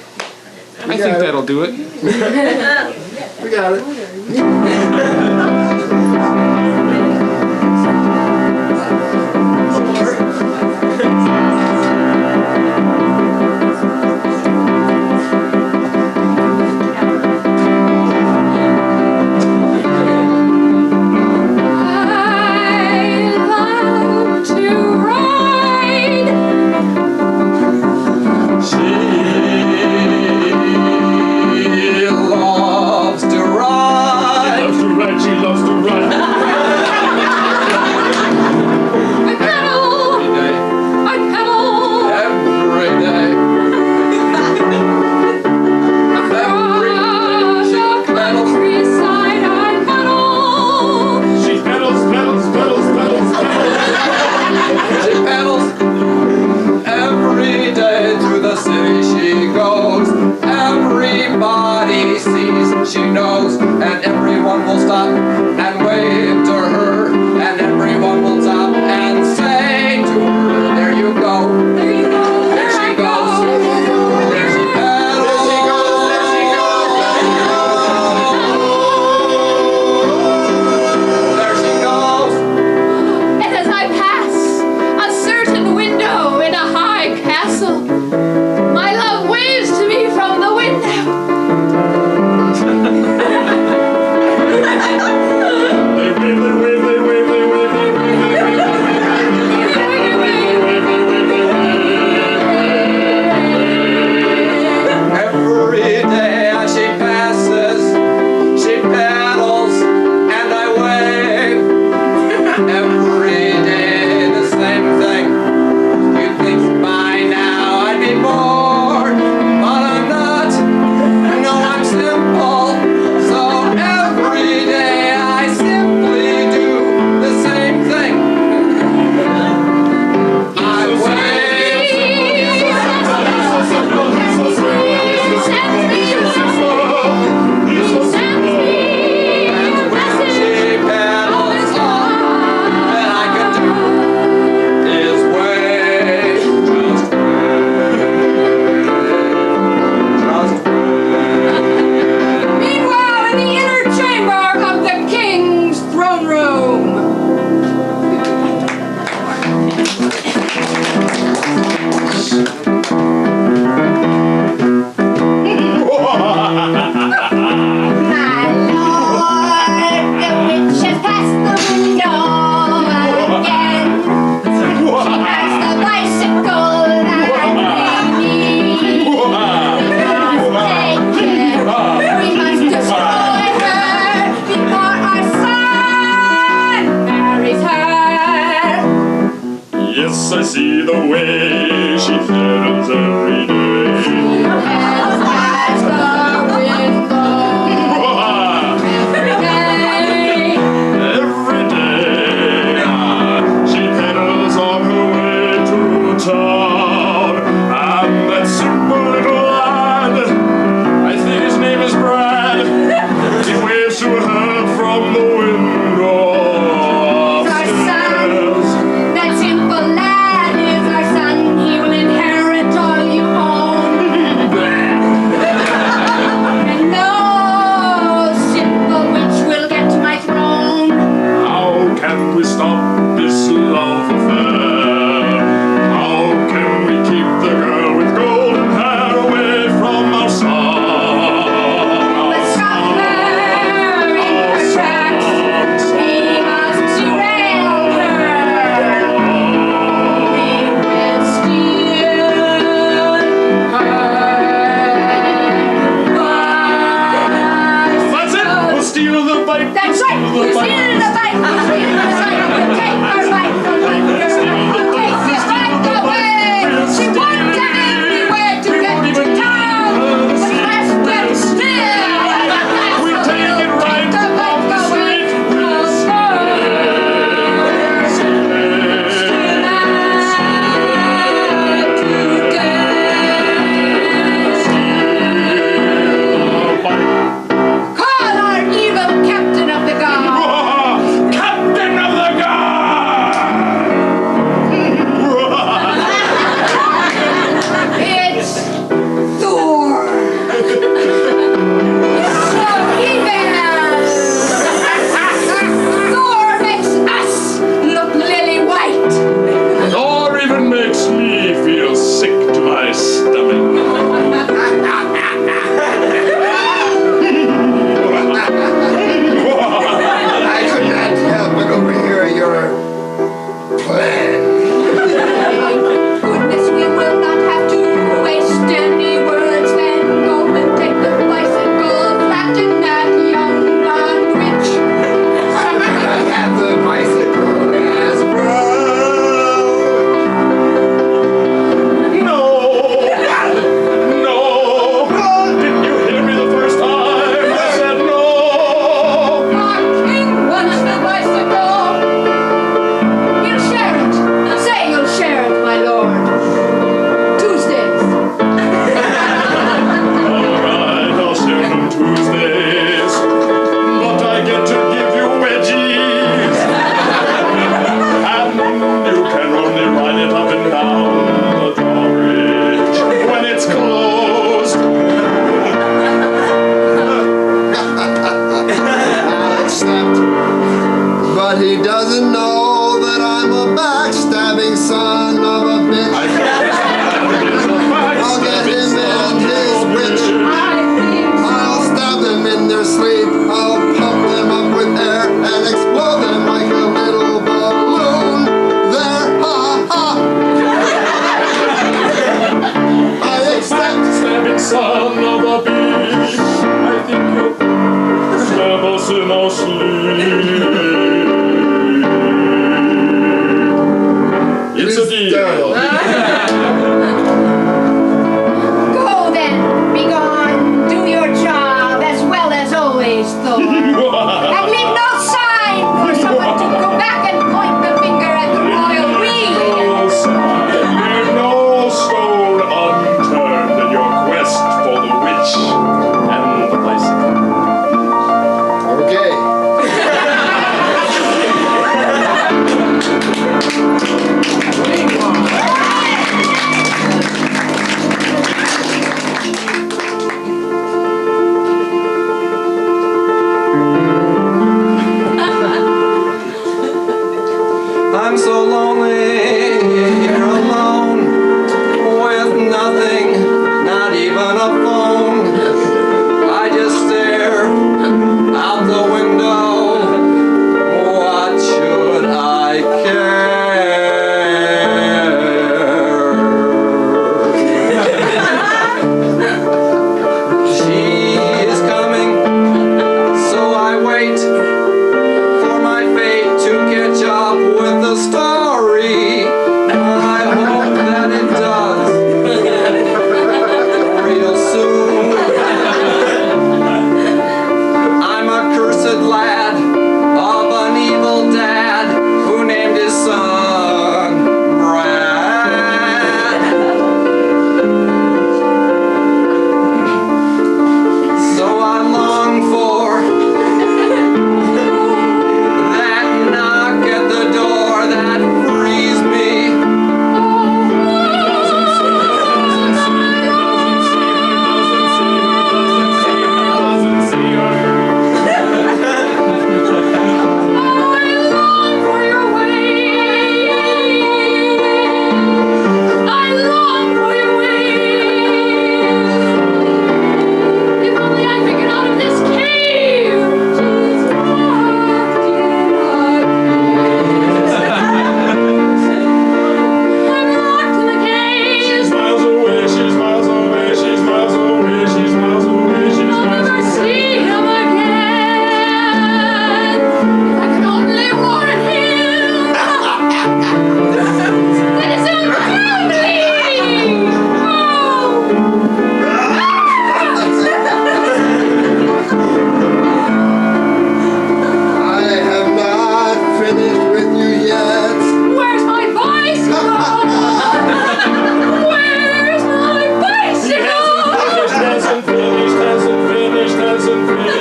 I think that'll do it. We got it. fight. That's right. He's in the fight. He's in the fight. We'll take our fight from the girl. We'll take this fight away. She wants them everywhere to get to town. But let's get still. We take it right the fight away. We'll call our evil captain of the guard. Captain of the It's Thor. So evil. Thor makes us look lily white. Or even makes me feel sick to my stomach. I could not help but overhear your plan. Goodness, we will not have to waste any words. Then go and take the bicycle, flatten that young blonde witch. I have the bicycle as well. No! No! Didn't you hear me the first time? I said no! Our king wants the bicycle. He'll share it. Say you'll share it, my lord. Tuesdays. Alright, I'll share them Tuesdays. But I get to give you wedgies. And you can only ride it up and down the drawbridge when it's closed. I'll accept. But he doesn't know that I'm a backstabbing son of a bitch. I'll get him and his witch. I'll stab them in their sleep. I'll pump them up with air and explode them like a little balloon. There, ha ha. I accept. Stabbing son of a bitch. I think you'll stab us in our sleep. It's a deal. Go then, be gone. Do your job as well as always, Thor. And leave no sign for someone to go back and point the finger at the royal we. No sign, leave no stone unturned in your quest for the witch and the bicycle. Okay.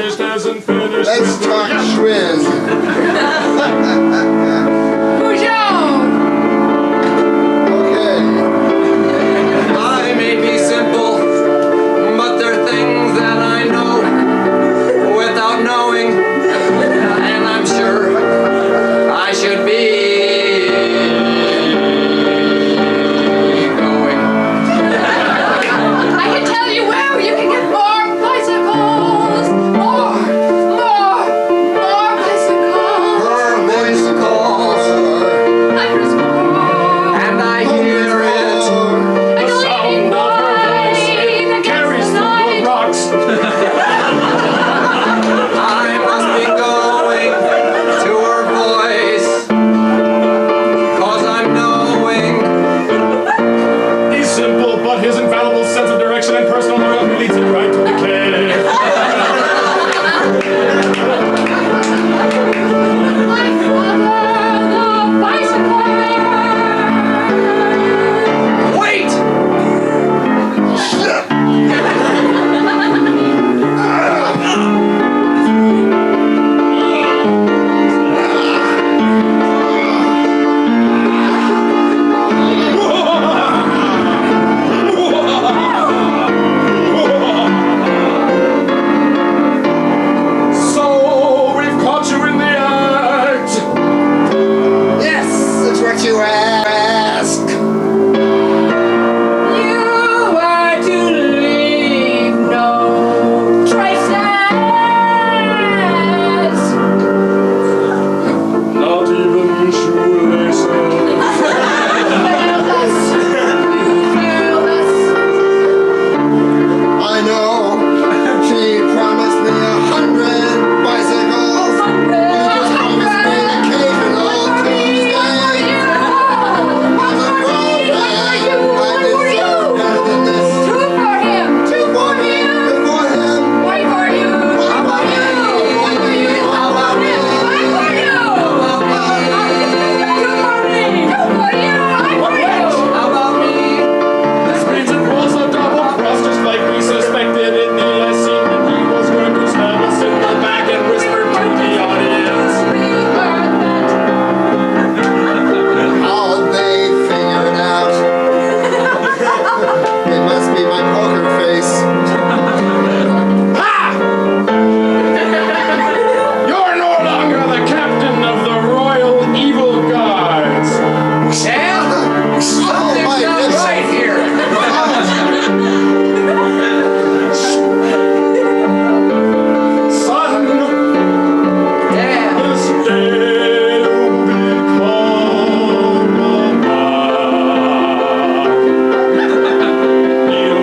hasn't finished. Let's talk Schwinn. Okay. I may be simple, but there are things that I know without knowing, and I'm sure I should be going. I can tell you where you can get more bicycles. More bicycles. More bicycles, and I hear it. The sound of her voice, it carries through the rocks. I must be going to her voice, 'cause I'm knowing. He's simple, but his infallible sense of direction and personal loyalty leads him right to the cave. My father, the bicycle. Wait! So, we've caught you in the act. Yes, that's what you ask. You are to leave no traces. Not even shoelaces. I know. She promised me 100 bicycles. You just promised me occasional Tuesdays. As a grown man, I deserve better than this. Two for him. Two for him. Two for him. One for you. One for you. One for you. How about me? One for you. Two for me. Two for you. One for you. How about me? This means it was a double cross, just like we suspected in the last scene that he was going to stab us in the back and whisper to the audience. How they figured out. It must be my poker face. You're no longer the captain of the Royal Evil Guards. Sam? Oh, Something's my not lips. right here. Son, Dad. this day will become a man. Neil,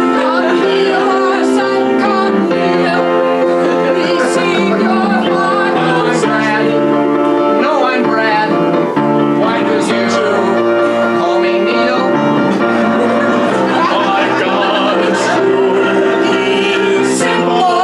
Come here, son, come here. Receive your heart. I'm Brad. No, I'm Brad. Why does you call me Neil? my God, it's true. He's simple.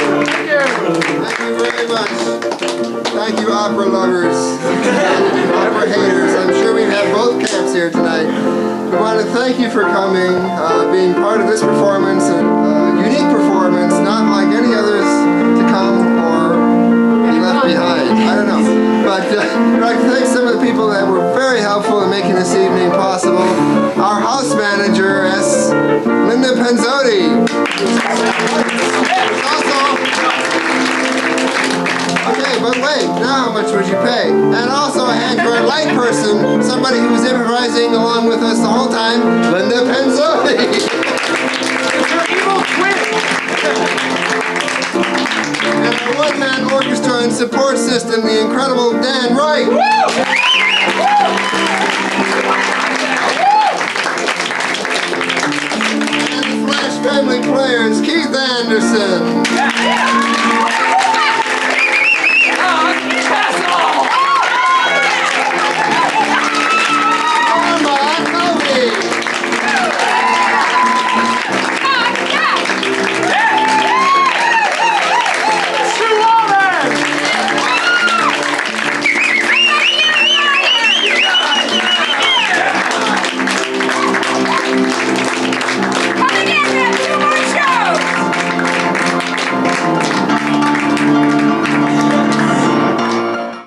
Thank you very much. Thank you, opera lovers, opera haters. I'm sure we've had both camps here tonight. We want to thank you for coming, being part of this performance, a unique performance, not like any others to come or be left behind. I don't know. But I'd like to thank some of the people that were very helpful in making this evening possible. Our house manager, Linda Penzotti. Okay, but wait, now how much would you pay? And also a hand for a light person, somebody who was improvising along with us the whole time, Linda Penzotti. Your evil twin. And our one-man orchestra and support system, the incredible Dan Reich.